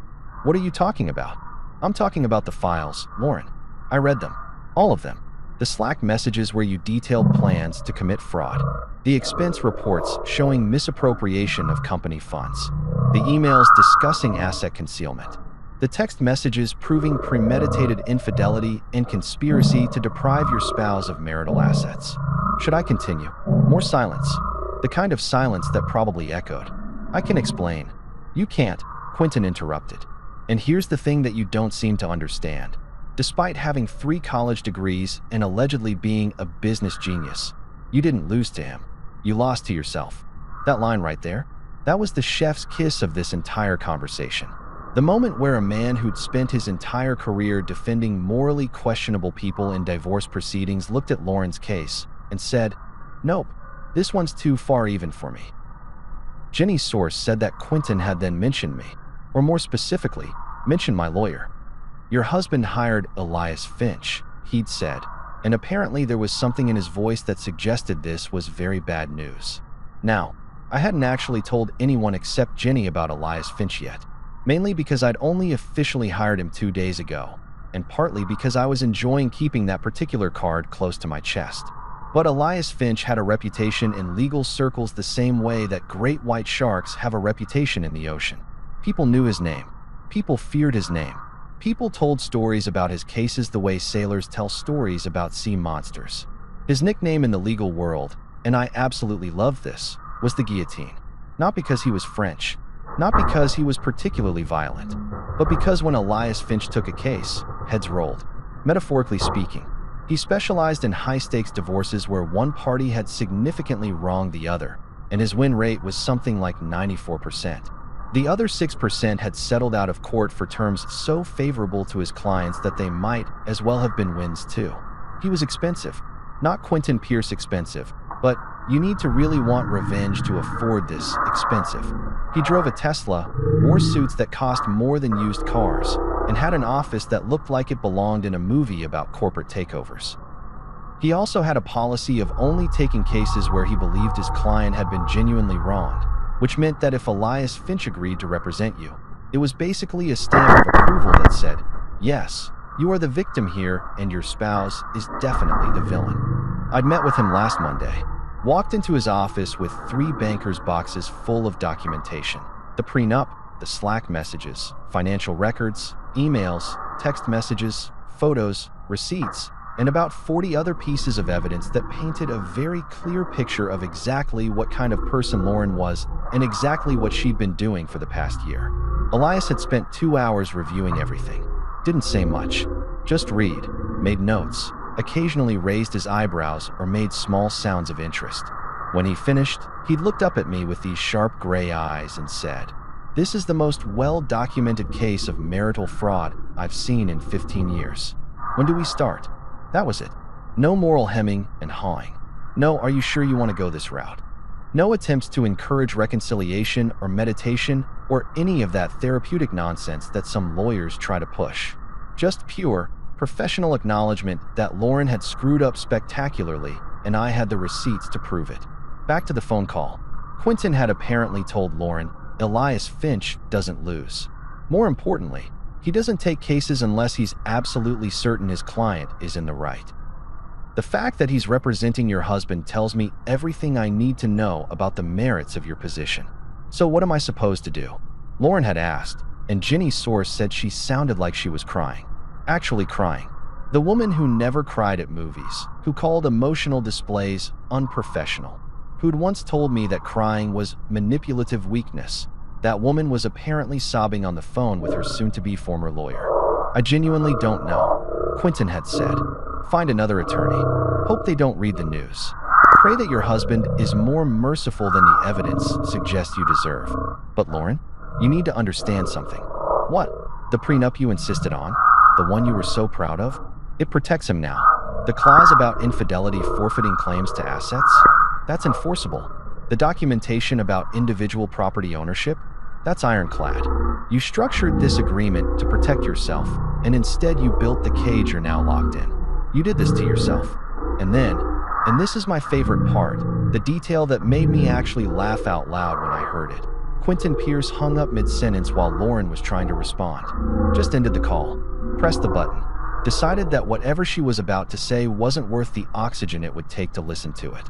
"What are you talking about?" "I'm talking about the files, Lauren. I read them. All of them. The Slack messages where you detailed plans to commit fraud. The expense reports showing misappropriation of company funds. The emails discussing asset concealment. The text messages proving premeditated infidelity and conspiracy to deprive your spouse of marital assets." Should I continue? More silence. The kind of silence that probably echoed. "I can explain." "You can't," Quentin interrupted. And here's the thing that you don't seem to understand. Despite having 3 college degrees and allegedly being a business genius, you didn't lose to him. You lost to yourself. That line right there, that was the chef's kiss of this entire conversation. The moment where a man who'd spent his entire career defending morally questionable people in divorce proceedings looked at Lauren's case and said, "Nope, this one's too far even for me." Jenny's source said that Quentin had then mentioned me, or more specifically, mentioned my lawyer. "Your husband hired Elias Finch," he'd said, and apparently there was something in his voice that suggested this was very bad news. Now, I hadn't actually told anyone except Jenny about Elias Finch yet, mainly because I'd only officially hired him 2 days ago, and partly because I was enjoying keeping that particular card close to my chest. But Elias Finch had a reputation in legal circles the same way that great white sharks have a reputation in the ocean. People knew his name. People feared his name. People told stories about his cases the way sailors tell stories about sea monsters. His nickname in the legal world, and I absolutely loved this, was the guillotine. Not because he was French, not because he was particularly violent, but because when Elias Finch took a case, heads rolled. Metaphorically speaking, he specialized in high-stakes divorces where one party had significantly wronged the other, and his win rate was something like 94%. The other 6% had settled out of court for terms so favorable to his clients that they might as well have been wins too. He was expensive. Not Quentin Pierce expensive, but you need to really want revenge to afford this expensive. He drove a Tesla, wore suits that cost more than used cars, and had an office that looked like it belonged in a movie about corporate takeovers. He also had a policy of only taking cases where he believed his client had been genuinely wronged, which meant that if Elias Finch agreed to represent you, it was basically a stamp of approval that said, "Yes, you are the victim here and your spouse is definitely the villain." I'd met with him last Monday, walked into his office with 3 bankers' boxes full of documentation. The prenup, the Slack messages, financial records, emails, text messages, photos, receipts, and about 40 other pieces of evidence that painted a very clear picture of exactly what kind of person Lauren was and exactly what she'd been doing for the past year. Elias had spent 2 hours reviewing everything. Didn't say much. Just read, made notes, occasionally raised his eyebrows or made small sounds of interest. When he finished, he'd looked up at me with these sharp gray eyes and said, "This is the most well-documented case of marital fraud I've seen in 15 years. When do we start?" That was it. No moral hemming and hawing. No, "Are you sure you want to go this route?" No attempts to encourage reconciliation or meditation or any of that therapeutic nonsense that some lawyers try to push. Just pure, professional acknowledgement that Lauren had screwed up spectacularly and I had the receipts to prove it. Back to the phone call. Quentin had apparently told Lauren, Elias Finch doesn't lose. More importantly, he doesn't take cases unless he's absolutely certain his client is in the right. The fact that he's representing your husband tells me everything I need to know about the merits of your position. So what am I supposed to do? Lauren had asked, and Jenny's source said she sounded like she was crying. Actually crying. The woman who never cried at movies, who called emotional displays unprofessional, who'd once told me that crying was manipulative weakness. That woman was apparently sobbing on the phone with her soon-to-be former lawyer. "I genuinely don't know," Quentin had said. "Find another attorney. Hope they don't read the news. Pray that your husband is more merciful than the evidence suggests you deserve. But Lauren, you need to understand something." "What?" "The prenup you insisted on, the one you were so proud of, it protects him now. The clause about infidelity forfeiting claims to assets, that's enforceable. The documentation about individual property ownership, that's ironclad. You structured this agreement to protect yourself, and instead you built the cage you're now locked in. You did this to yourself. And then, and this is my favorite part, the detail that made me actually laugh out loud when I heard it. Quentin Pierce hung up mid-sentence while Lauren was trying to respond. Just ended the call. Pressed the button. Decided that whatever she was about to say wasn't worth the oxygen it would take to listen to it.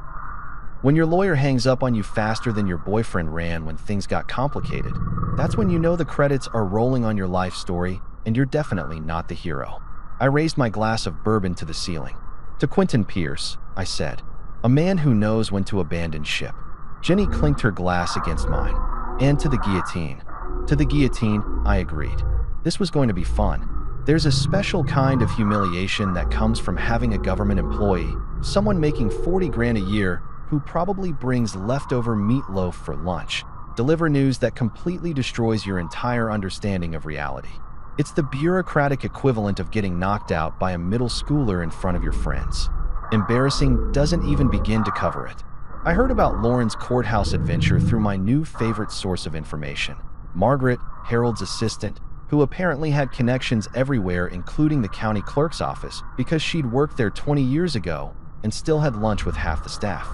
When your lawyer hangs up on you faster than your boyfriend ran when things got complicated, that's when you know the credits are rolling on your life story and you're definitely not the hero. I raised my glass of bourbon to the ceiling. "To Quentin Pierce," I said, "a man who knows when to abandon ship." Jenny clinked her glass against mine. "And to the guillotine." "To the guillotine," I agreed. This was going to be fun. There's a special kind of humiliation that comes from having a government employee, someone making 40 grand a year, who probably brings leftover meatloaf for lunch, deliver news that completely destroys your entire understanding of reality. It's the bureaucratic equivalent of getting knocked out by a middle schooler in front of your friends. Embarrassing doesn't even begin to cover it. I heard about Lauren's courthouse adventure through my new favorite source of information, Margaret, Harold's assistant, who apparently had connections everywhere, including the county clerk's office, because she'd worked there 20 years ago and still had lunch with half the staff.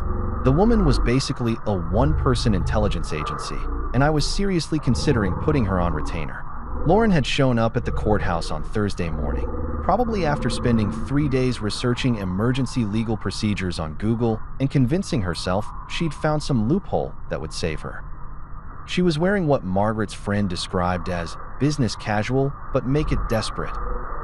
The woman was basically a one-person intelligence agency, and I was seriously considering putting her on retainer. Lauren had shown up at the courthouse on Thursday morning, probably after spending 3 days researching emergency legal procedures on Google and convincing herself she'd found some loophole that would save her. She was wearing what Margaret's friend described as business casual, but make it desperate.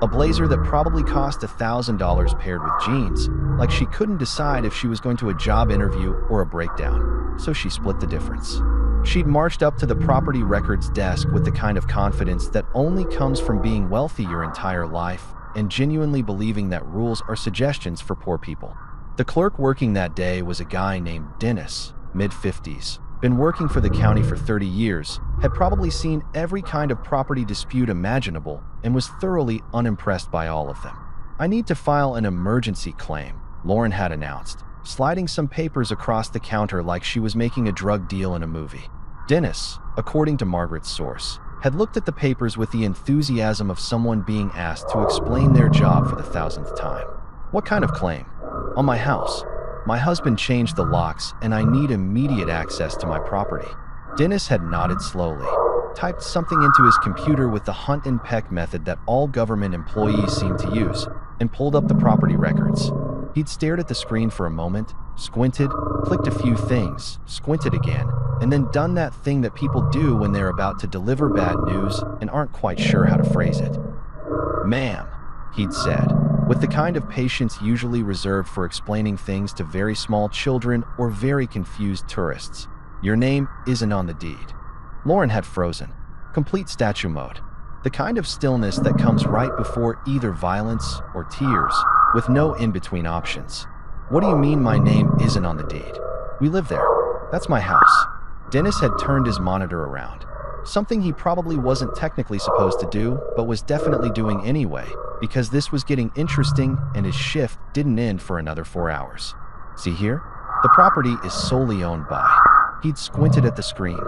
A blazer that probably cost $1,000 paired with jeans, like she couldn't decide if she was going to a job interview or a breakdown, so she split the difference. She'd marched up to the property records desk with the kind of confidence that only comes from being wealthy your entire life and genuinely believing that rules are suggestions for poor people. The clerk working that day was a guy named Dennis, mid-50s, been working for the county for 30 years, had probably seen every kind of property dispute imaginable, and was thoroughly unimpressed by all of them. "I need to file an emergency claim," Lauren had announced, sliding some papers across the counter like she was making a drug deal in a movie. Dennis, according to Margaret's source, had looked at the papers with the enthusiasm of someone being asked to explain their job for the 1,000th time. "What kind of claim?" "On my house. My husband changed the locks and I need immediate access to my property." Dennis had nodded slowly, typed something into his computer with the hunt and peck method that all government employees seem to use, and pulled up the property records. He'd stared at the screen for a moment, squinted, clicked a few things, squinted again, and then done that thing that people do when they're about to deliver bad news and aren't quite sure how to phrase it. "Ma'am," he'd said, with the kind of patience usually reserved for explaining things to very small children or very confused tourists, "your name isn't on the deed." Lauren had frozen. Complete statue mode. The kind of stillness that comes right before either violence or tears, with no in-between options. "What do you mean my name isn't on the deed? We live there. That's my house." Dennis had turned his monitor around. Something he probably wasn't technically supposed to do, but was definitely doing anyway, because this was getting interesting and his shift didn't end for another 4 hours. "See here? The property is solely owned by..." He'd squinted at the screen.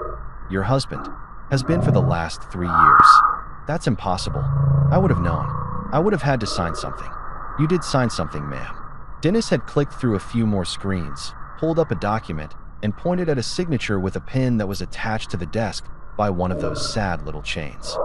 "Your husband. Has been for the last 3 years." "That's impossible. I would have known. I would have had to sign something." "You did sign something, ma'am." Dennis had clicked through a few more screens, pulled up a document, and pointed at a signature with a pen that was attached to the desk by one of those sad little chains.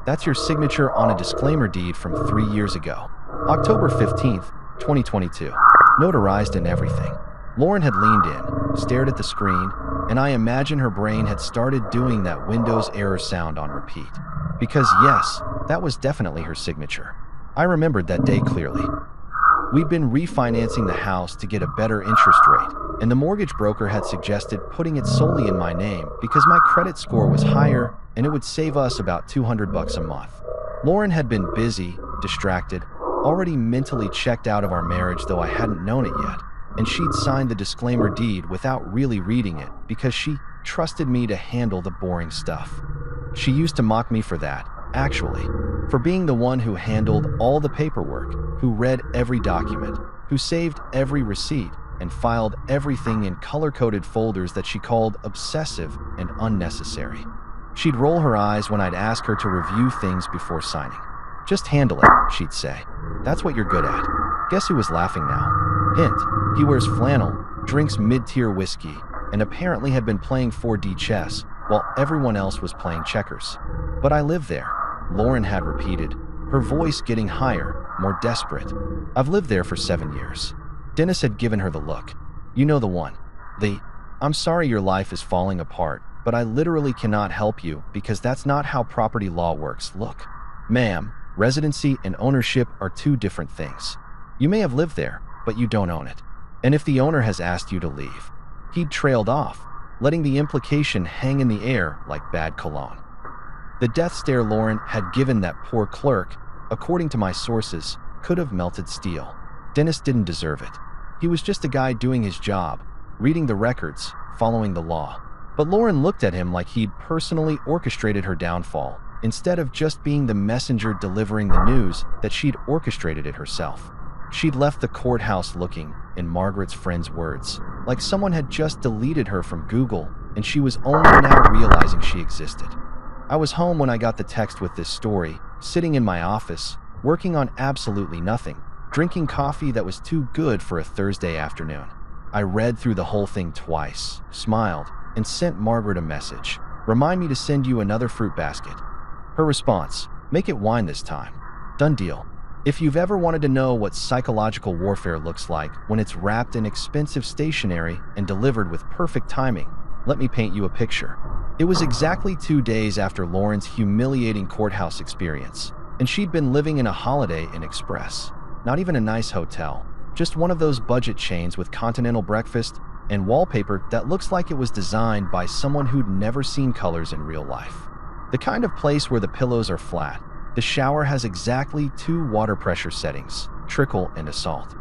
"That's your signature on a disclaimer deed from 3 years ago. October 15th, 2022. Notarized and everything." Lauren had leaned in, stared at the screen, and I imagine her brain had started doing that Windows error sound on repeat. Because yes, that was definitely her signature. I remembered that day clearly. We'd been refinancing the house to get a better interest rate, and the mortgage broker had suggested putting it solely in my name because my credit score was higher and it would save us about $200 a month. Lauren had been busy, distracted, already mentally checked out of our marriage, though I hadn't known it yet, and she'd signed the disclaimer deed without really reading it because she trusted me to handle the boring stuff. She used to mock me for that, actually, for being the one who handled all the paperwork, who read every document, who saved every receipt, and filed everything in color-coded folders that she called obsessive and unnecessary. She'd roll her eyes when I'd ask her to review things before signing. "Just handle it," she'd say. "That's what you're good at." Guess who was laughing now? Hint, he wears flannel, drinks mid-tier whiskey, and apparently had been playing 4D chess while everyone else was playing checkers. "But I live there," Lauren had repeated, her voice getting higher, more desperate. "I've lived there for 7 years." Dennis had given her the look. "You know the one. I'm sorry your life is falling apart, but I literally cannot help you because that's not how property law works. Look, ma'am, residency and ownership are 2 different things. You may have lived there, but you don't own it. And if the owner has asked you to leave..." He'd trailed off, letting the implication hang in the air like bad cologne. The death stare Lauren had given that poor clerk, according to my sources, could have melted steel. Dennis didn't deserve it. He was just a guy doing his job, reading the records, following the law. But Lauren looked at him like he'd personally orchestrated her downfall, instead of just being the messenger delivering the news that she'd orchestrated it herself. She'd left the courthouse looking, in Margaret's friend's words, like someone had just deleted her from Google and she was only now realizing she existed. I was home when I got the text with this story, sitting in my office, working on absolutely nothing, drinking coffee that was too good for a Thursday afternoon. I read through the whole thing twice, smiled, and sent Margaret a message. Remind me to send you another fruit basket. Her response, make it wine this time. Done deal. If you've ever wanted to know what psychological warfare looks like when it's wrapped in expensive stationery and delivered with perfect timing, let me paint you a picture. It was exactly 2 days after Lauren's humiliating courthouse experience, and she'd been living in a Holiday Inn Express. Not even a nice hotel, just one of those budget chains with continental breakfast and wallpaper that looks like it was designed by someone who'd never seen colors in real life. The kind of place where the pillows are flat, the shower has exactly 2 water pressure settings, trickle and assault.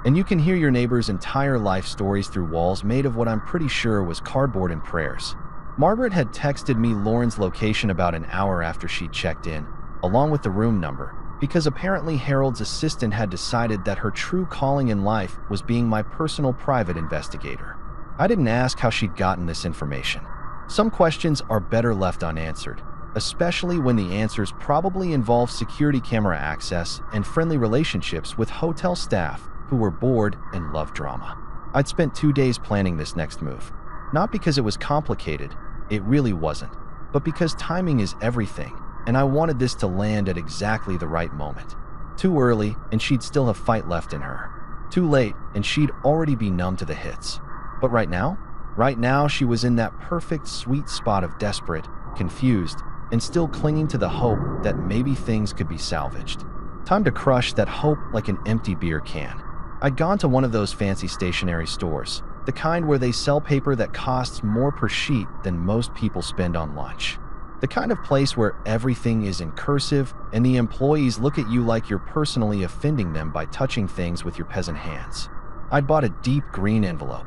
And you can hear your neighbor's entire life stories through walls made of what I'm pretty sure was cardboard and prayers. Margaret had texted me Lauren's location about an hour after she'd checked in, along with the room number, because apparently Harold's assistant had decided that her true calling in life was being my personal private investigator. I didn't ask how she'd gotten this information. Some questions are better left unanswered, especially when the answers probably involve security camera access and friendly relationships with hotel staff who were bored and loved drama. I'd spent 2 days planning this next move. Not because it was complicated, it really wasn't, but because timing is everything, and I wanted this to land at exactly the right moment. Too early, and she'd still have fight left in her. Too late, and she'd already be numb to the hits. But right now? Right now, she was in that perfect sweet spot of desperate, confused, and still clinging to the hope that maybe things could be salvaged. Time to crush that hope like an empty beer can. I'd gone to one of those fancy stationery stores, the kind where they sell paper that costs more per sheet than most people spend on lunch. The kind of place where everything is in cursive and the employees look at you like you're personally offending them by touching things with your peasant hands. I'd bought a deep green envelope.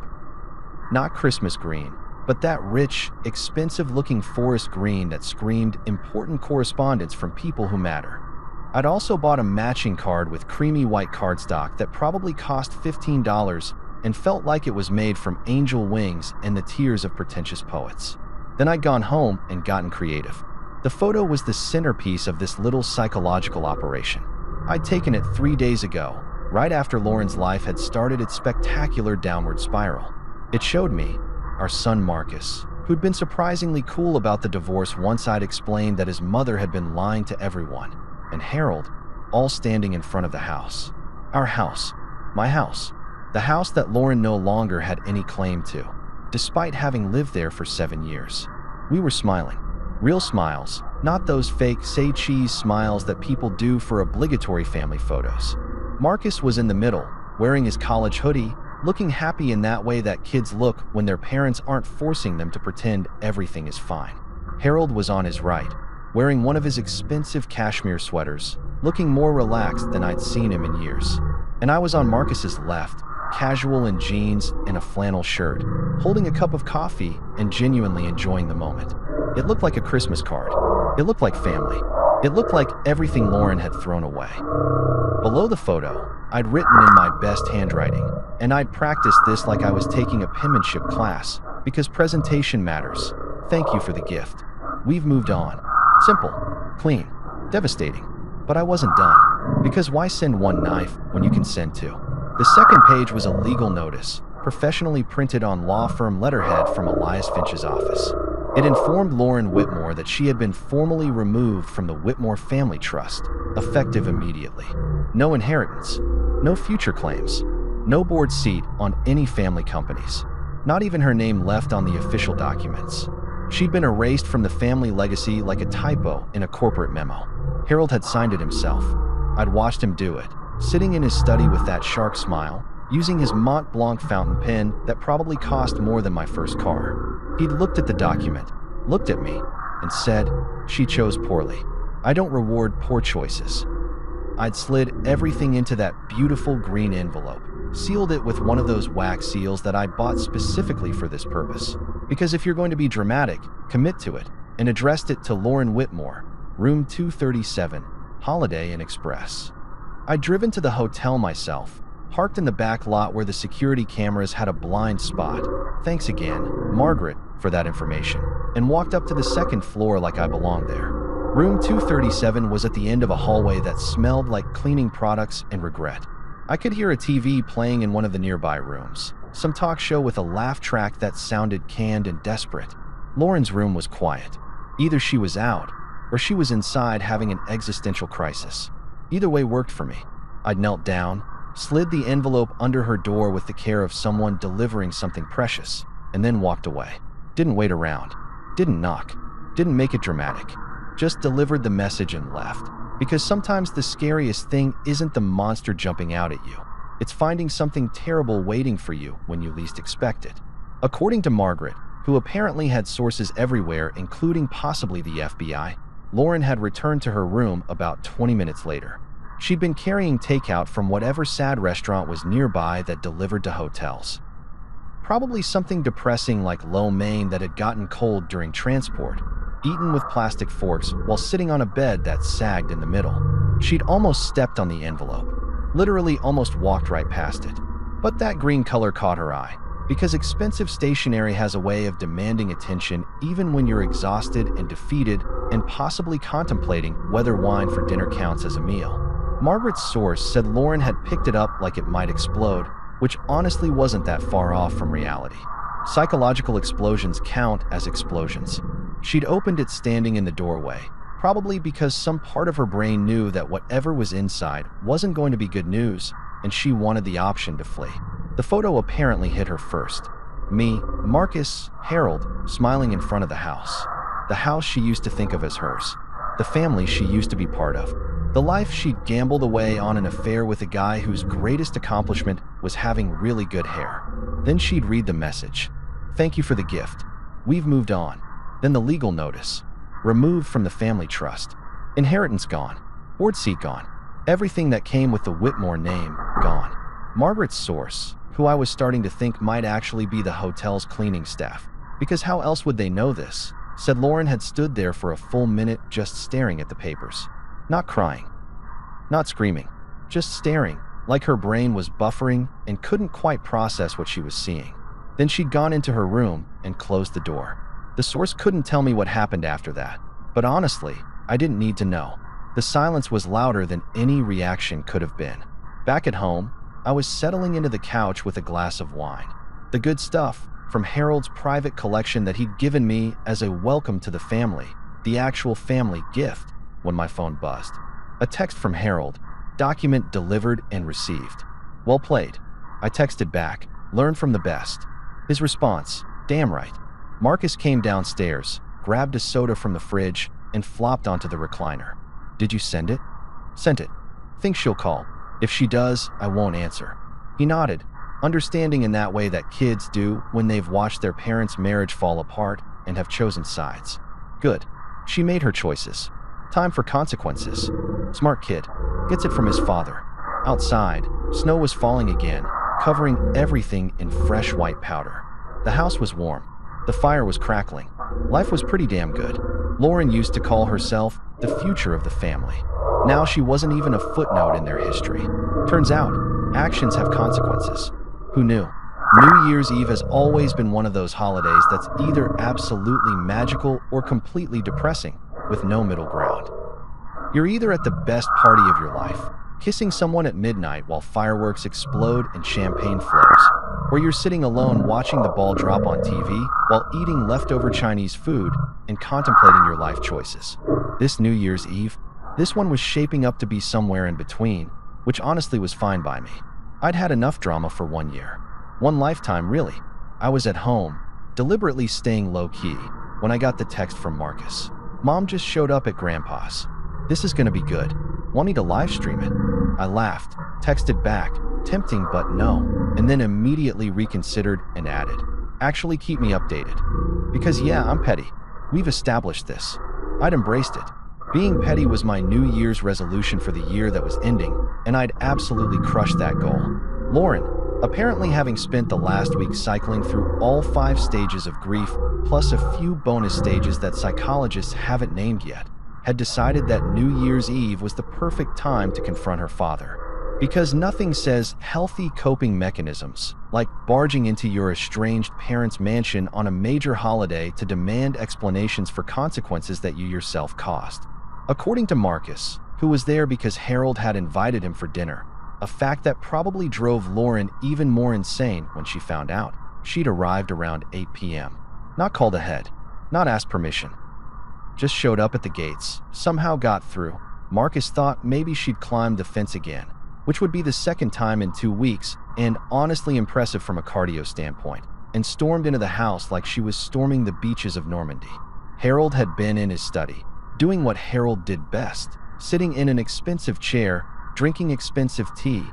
Not Christmas green, but that rich, expensive-looking forest green that screamed important correspondence from people who matter. I'd also bought a matching card with creamy white cardstock that probably cost $15 and felt like it was made from angel wings and the tears of pretentious poets. Then I'd gone home and gotten creative. The photo was the centerpiece of this little psychological operation. I'd taken it 3 days ago, right after Lauren's life had started its spectacular downward spiral. It showed me our son Marcus, who'd been surprisingly cool about the divorce once I'd explained that his mother had been lying to everyone, and Harold, all standing in front of the house. Our house. My house. The house that Lauren no longer had any claim to, despite having lived there for 7 years. We were smiling. Real smiles, not those fake say cheese smiles that people do for obligatory family photos. Marcus was in the middle, wearing his college hoodie, looking happy in that way that kids look when their parents aren't forcing them to pretend everything is fine. Harold was on his right, wearing one of his expensive cashmere sweaters, looking more relaxed than I'd seen him in years. And I was on Marcus's left, casual in jeans and a flannel shirt, holding a cup of coffee and genuinely enjoying the moment. It looked like a Christmas card. It looked like family. It looked like everything Lauren had thrown away. Below the photo, I'd written in my best handwriting, and I'd practiced this like I was taking a penmanship class, because presentation matters. Thank you for the gift. We've moved on. Simple, clean, devastating. But I wasn't done, because why send one knife when you can send two? The second page was a legal notice, professionally printed on law firm letterhead from Elias Finch's office. It informed Lauren Whitmore that she had been formally removed from the Whitmore Family Trust, effective immediately. No inheritance, no future claims, no board seat on any family companies, not even her name left on the official documents. She'd been erased from the family legacy like a typo in a corporate memo. Harold had signed it himself. I'd watched him do it, sitting in his study with that shark smile, using his Mont Blanc fountain pen that probably cost more than my first car. He'd looked at the document, looked at me, and said she chose poorly. I don't reward poor choices. I'd slid everything into that beautiful green envelope, sealed it with one of those wax seals that I bought specifically for this purpose. Because if you're going to be dramatic, commit to it, and addressed it to Lauren Whitmore, room 237, Holiday Inn Express. I'd driven to the hotel myself, parked in the back lot where the security cameras had a blind spot. Thanks again, Margaret, for that information, and walked up to the second floor like I belonged there. Room 237 was at the end of a hallway that smelled like cleaning products and regret. I could hear a TV playing in one of the nearby rooms, some talk show with a laugh track that sounded canned and desperate. Lauren's room was quiet. Either she was out, or she was inside having an existential crisis. Either way worked for me. I'd knelt down, slid the envelope under her door with the care of someone delivering something precious, and then walked away. Didn't wait around. Didn't knock. Didn't make it dramatic. Just delivered the message and left. Because sometimes the scariest thing isn't the monster jumping out at you. It's finding something terrible waiting for you when you least expect it. According to Margaret, who apparently had sources everywhere, including possibly the FBI, Lauren had returned to her room about 20 minutes later. She'd been carrying takeout from whatever sad restaurant was nearby that delivered to hotels. Probably something depressing like lo mein that had gotten cold during transport, eaten with plastic forks while sitting on a bed that sagged in the middle. She'd almost stepped on the envelope, literally almost walked right past it. But that green color caught her eye, because expensive stationery has a way of demanding attention even when you're exhausted and defeated and possibly contemplating whether wine for dinner counts as a meal. Margaret's source said Lauren had picked it up like it might explode, which honestly wasn't that far off from reality. Psychological explosions count as explosions. She'd opened it standing in the doorway, probably because some part of her brain knew that whatever was inside wasn't going to be good news, and she wanted the option to flee. The photo apparently hit her first. Me, Marcus, Harold, smiling in front of the house. The house she used to think of as hers. The family she used to be part of. The life she'd gambled away on an affair with a guy whose greatest accomplishment was having really good hair. Then she'd read the message. Thank you for the gift. We've moved on. Then the legal notice. Removed from the family trust. Inheritance gone. Board seat gone. Everything that came with the Whitmore name gone. Margaret's source, who I was starting to think might actually be the hotel's cleaning staff, because how else would they know this, said Lauren had stood there for a full minute just staring at the papers. Not crying. Not screaming. Just staring, like her brain was buffering and couldn't quite process what she was seeing. Then she'd gone into her room and closed the door. The source couldn't tell me what happened after that, but honestly, I didn't need to know. The silence was louder than any reaction could have been. Back at home, I was settling into the couch with a glass of wine. The good stuff from Harold's private collection that he'd given me as a welcome to the family, the actual family gift, when my phone buzzed. A text from Harold, document delivered and received. Well played. I texted back, learn from the best. His response, damn right. Marcus came downstairs, grabbed a soda from the fridge, and flopped onto the recliner. Did you send it? Sent it. Think she'll call. If she does, I won't answer. He nodded, understanding in that way that kids do when they've watched their parents' marriage fall apart and have chosen sides. Good. She made her choices. Time for consequences. Smart kid. Gets it from his father. Outside, snow was falling again, covering everything in fresh white powder. The house was warm. The fire was crackling. Life was pretty damn good. Lauren used to call herself the future of the family. Now she wasn't even a footnote in their history. Turns out, actions have consequences. Who knew? New Year's Eve has always been one of those holidays that's either absolutely magical or completely depressing, with no middle ground. You're either at the best party of your life, kissing someone at midnight while fireworks explode and champagne flows, or you're sitting alone watching the ball drop on TV while eating leftover Chinese food and contemplating your life choices. This New Year's Eve, this one was shaping up to be somewhere in between, which honestly was fine by me. I'd had enough drama for 1 year. One lifetime, really. I was at home, deliberately staying low-key, when I got the text from Marcus. Mom just showed up at Grandpa's. This is gonna be good. Want me to live stream it? I laughed, texted back, tempting but no, and then immediately reconsidered and added, actually keep me updated. Because yeah, I'm petty. We've established this. I'd embraced it. Being petty was my New Year's resolution for the year that was ending, and I'd absolutely crushed that goal. Lauren, apparently having spent the last week cycling through all 5 stages of grief, plus a few bonus stages that psychologists haven't named yet, had decided that New Year's Eve was the perfect time to confront her father. Because nothing says healthy coping mechanisms, like barging into your estranged parents' mansion on a major holiday to demand explanations for consequences that you yourself caused. According to Marcus, who was there because Harold had invited him for dinner, a fact that probably drove Lauren even more insane when she found out. She'd arrived around 8 p.m. Not called ahead, not asked permission. Just showed up at the gates, somehow got through. Marcus thought maybe she'd climbed the fence again, which would be the second time in 2 weeks, and honestly impressive from a cardio standpoint, and stormed into the house like she was storming the beaches of Normandy. Harold had been in his study, doing what Harold did best, sitting in an expensive chair, drinking expensive tea,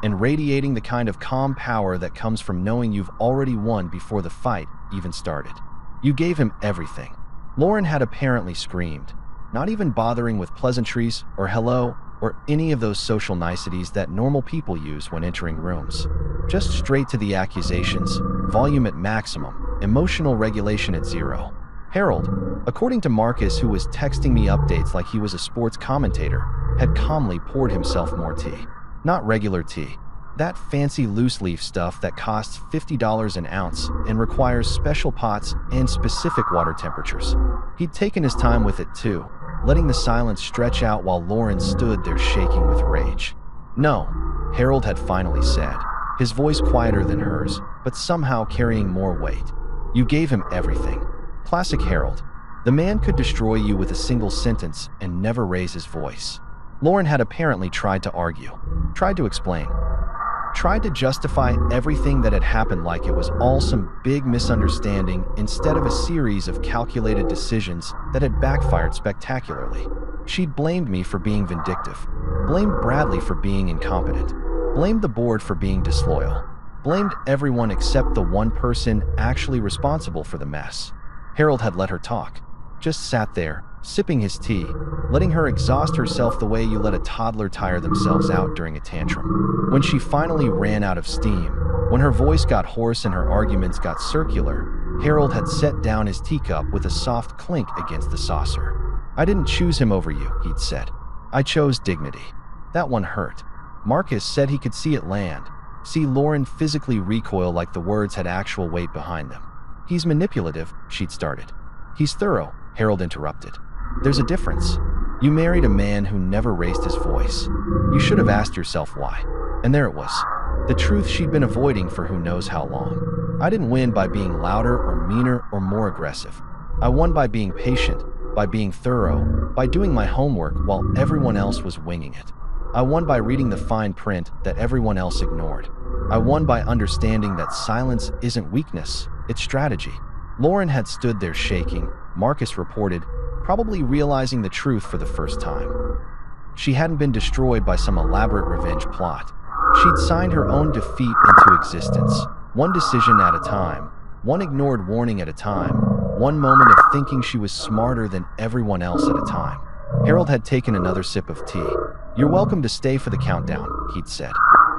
and radiating the kind of calm power that comes from knowing you've already won before the fight even started. You gave him everything. Lauren had apparently screamed, not even bothering with pleasantries or hello or any of those social niceties that normal people use when entering rooms. Just straight to the accusations, volume at maximum, emotional regulation at 0. Harold, according to Marcus, who was texting me updates like he was a sports commentator, had calmly poured himself more tea. Not regular tea. That fancy loose-leaf stuff that costs $50 an ounce and requires special pots and specific water temperatures. He'd taken his time with it too, letting the silence stretch out while Lauren stood there shaking with rage. "No," Harold had finally said, his voice quieter than hers, but somehow carrying more weight. "You gave him everything." Classic Harold. The man could destroy you with a single sentence and never raise his voice. Lauren had apparently tried to argue, tried to explain, tried to justify everything that had happened like it was all some big misunderstanding instead of a series of calculated decisions that had backfired spectacularly. She'd blamed me for being vindictive, blamed Bradley for being incompetent, blamed the board for being disloyal, blamed everyone except the one person actually responsible for the mess. Harold had let her talk, just sat there, sipping his tea, letting her exhaust herself the way you let a toddler tire themselves out during a tantrum. When she finally ran out of steam, when her voice got hoarse and her arguments got circular, Harold had set down his teacup with a soft clink against the saucer. "I didn't choose him over you," he'd said. "I chose dignity." That one hurt. Marcus said he could see it land, see Lauren physically recoil like the words had actual weight behind them. "He's manipulative," she'd started. "He's thorough," Harold interrupted. "There's a difference. You married a man who never raised his voice. You should have asked yourself why." And there it was. The truth she'd been avoiding for who knows how long. "I didn't win by being louder or meaner or more aggressive. I won by being patient, by being thorough, by doing my homework while everyone else was winging it. I won by reading the fine print that everyone else ignored. I won by understanding that silence isn't weakness, it's strategy." Lauren had stood there shaking, Marcus reported, probably realizing the truth for the first time. She hadn't been destroyed by some elaborate revenge plot. She'd signed her own defeat into existence, one decision at a time, one ignored warning at a time, one moment of thinking she was smarter than everyone else at a time. Harold had taken another sip of tea. "You're welcome to stay for the countdown," he'd said,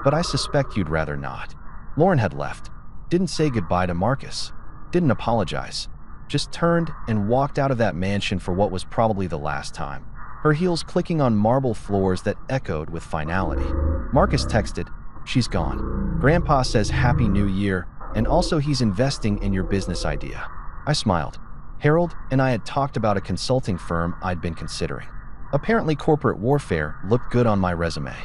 "but I suspect you'd rather not." Lauren had left, didn't say goodbye to Marcus, didn't apologize, just turned and walked out of that mansion for what was probably the last time, her heels clicking on marble floors that echoed with finality. Marcus texted, "She's gone. Grandpa says Happy New Year, and also he's investing in your business idea." I smiled. Harold and I had talked about a consulting firm I'd been considering. Apparently corporate warfare looked good on my resume.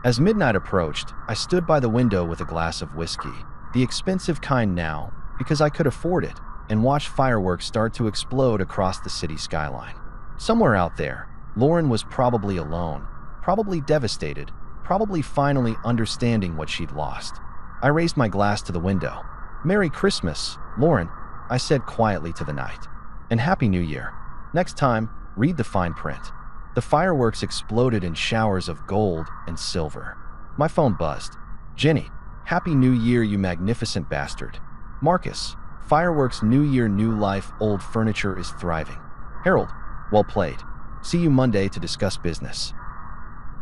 As midnight approached, I stood by the window with a glass of whiskey, the expensive kind now, because I could afford it, and watched fireworks start to explode across the city skyline. Somewhere out there, Lauren was probably alone, probably devastated, probably finally understanding what she'd lost. I raised my glass to the window. "Merry Christmas, Lauren," I said quietly to the night. "And Happy New Year. Next time, read the fine print." The fireworks exploded in showers of gold and silver. My phone buzzed. "Jenny, Happy New Year, you magnificent bastard." "Marcus, fireworks, New Year, new life, old furniture is thriving." Harold, well played. See you Monday to discuss business.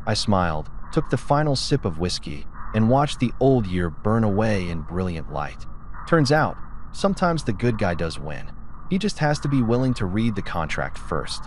I smiled, took the final sip of whiskey, and watched the old year burn away in brilliant light. Turns out, sometimes the good guy does win. He just has to be willing to read the contract first.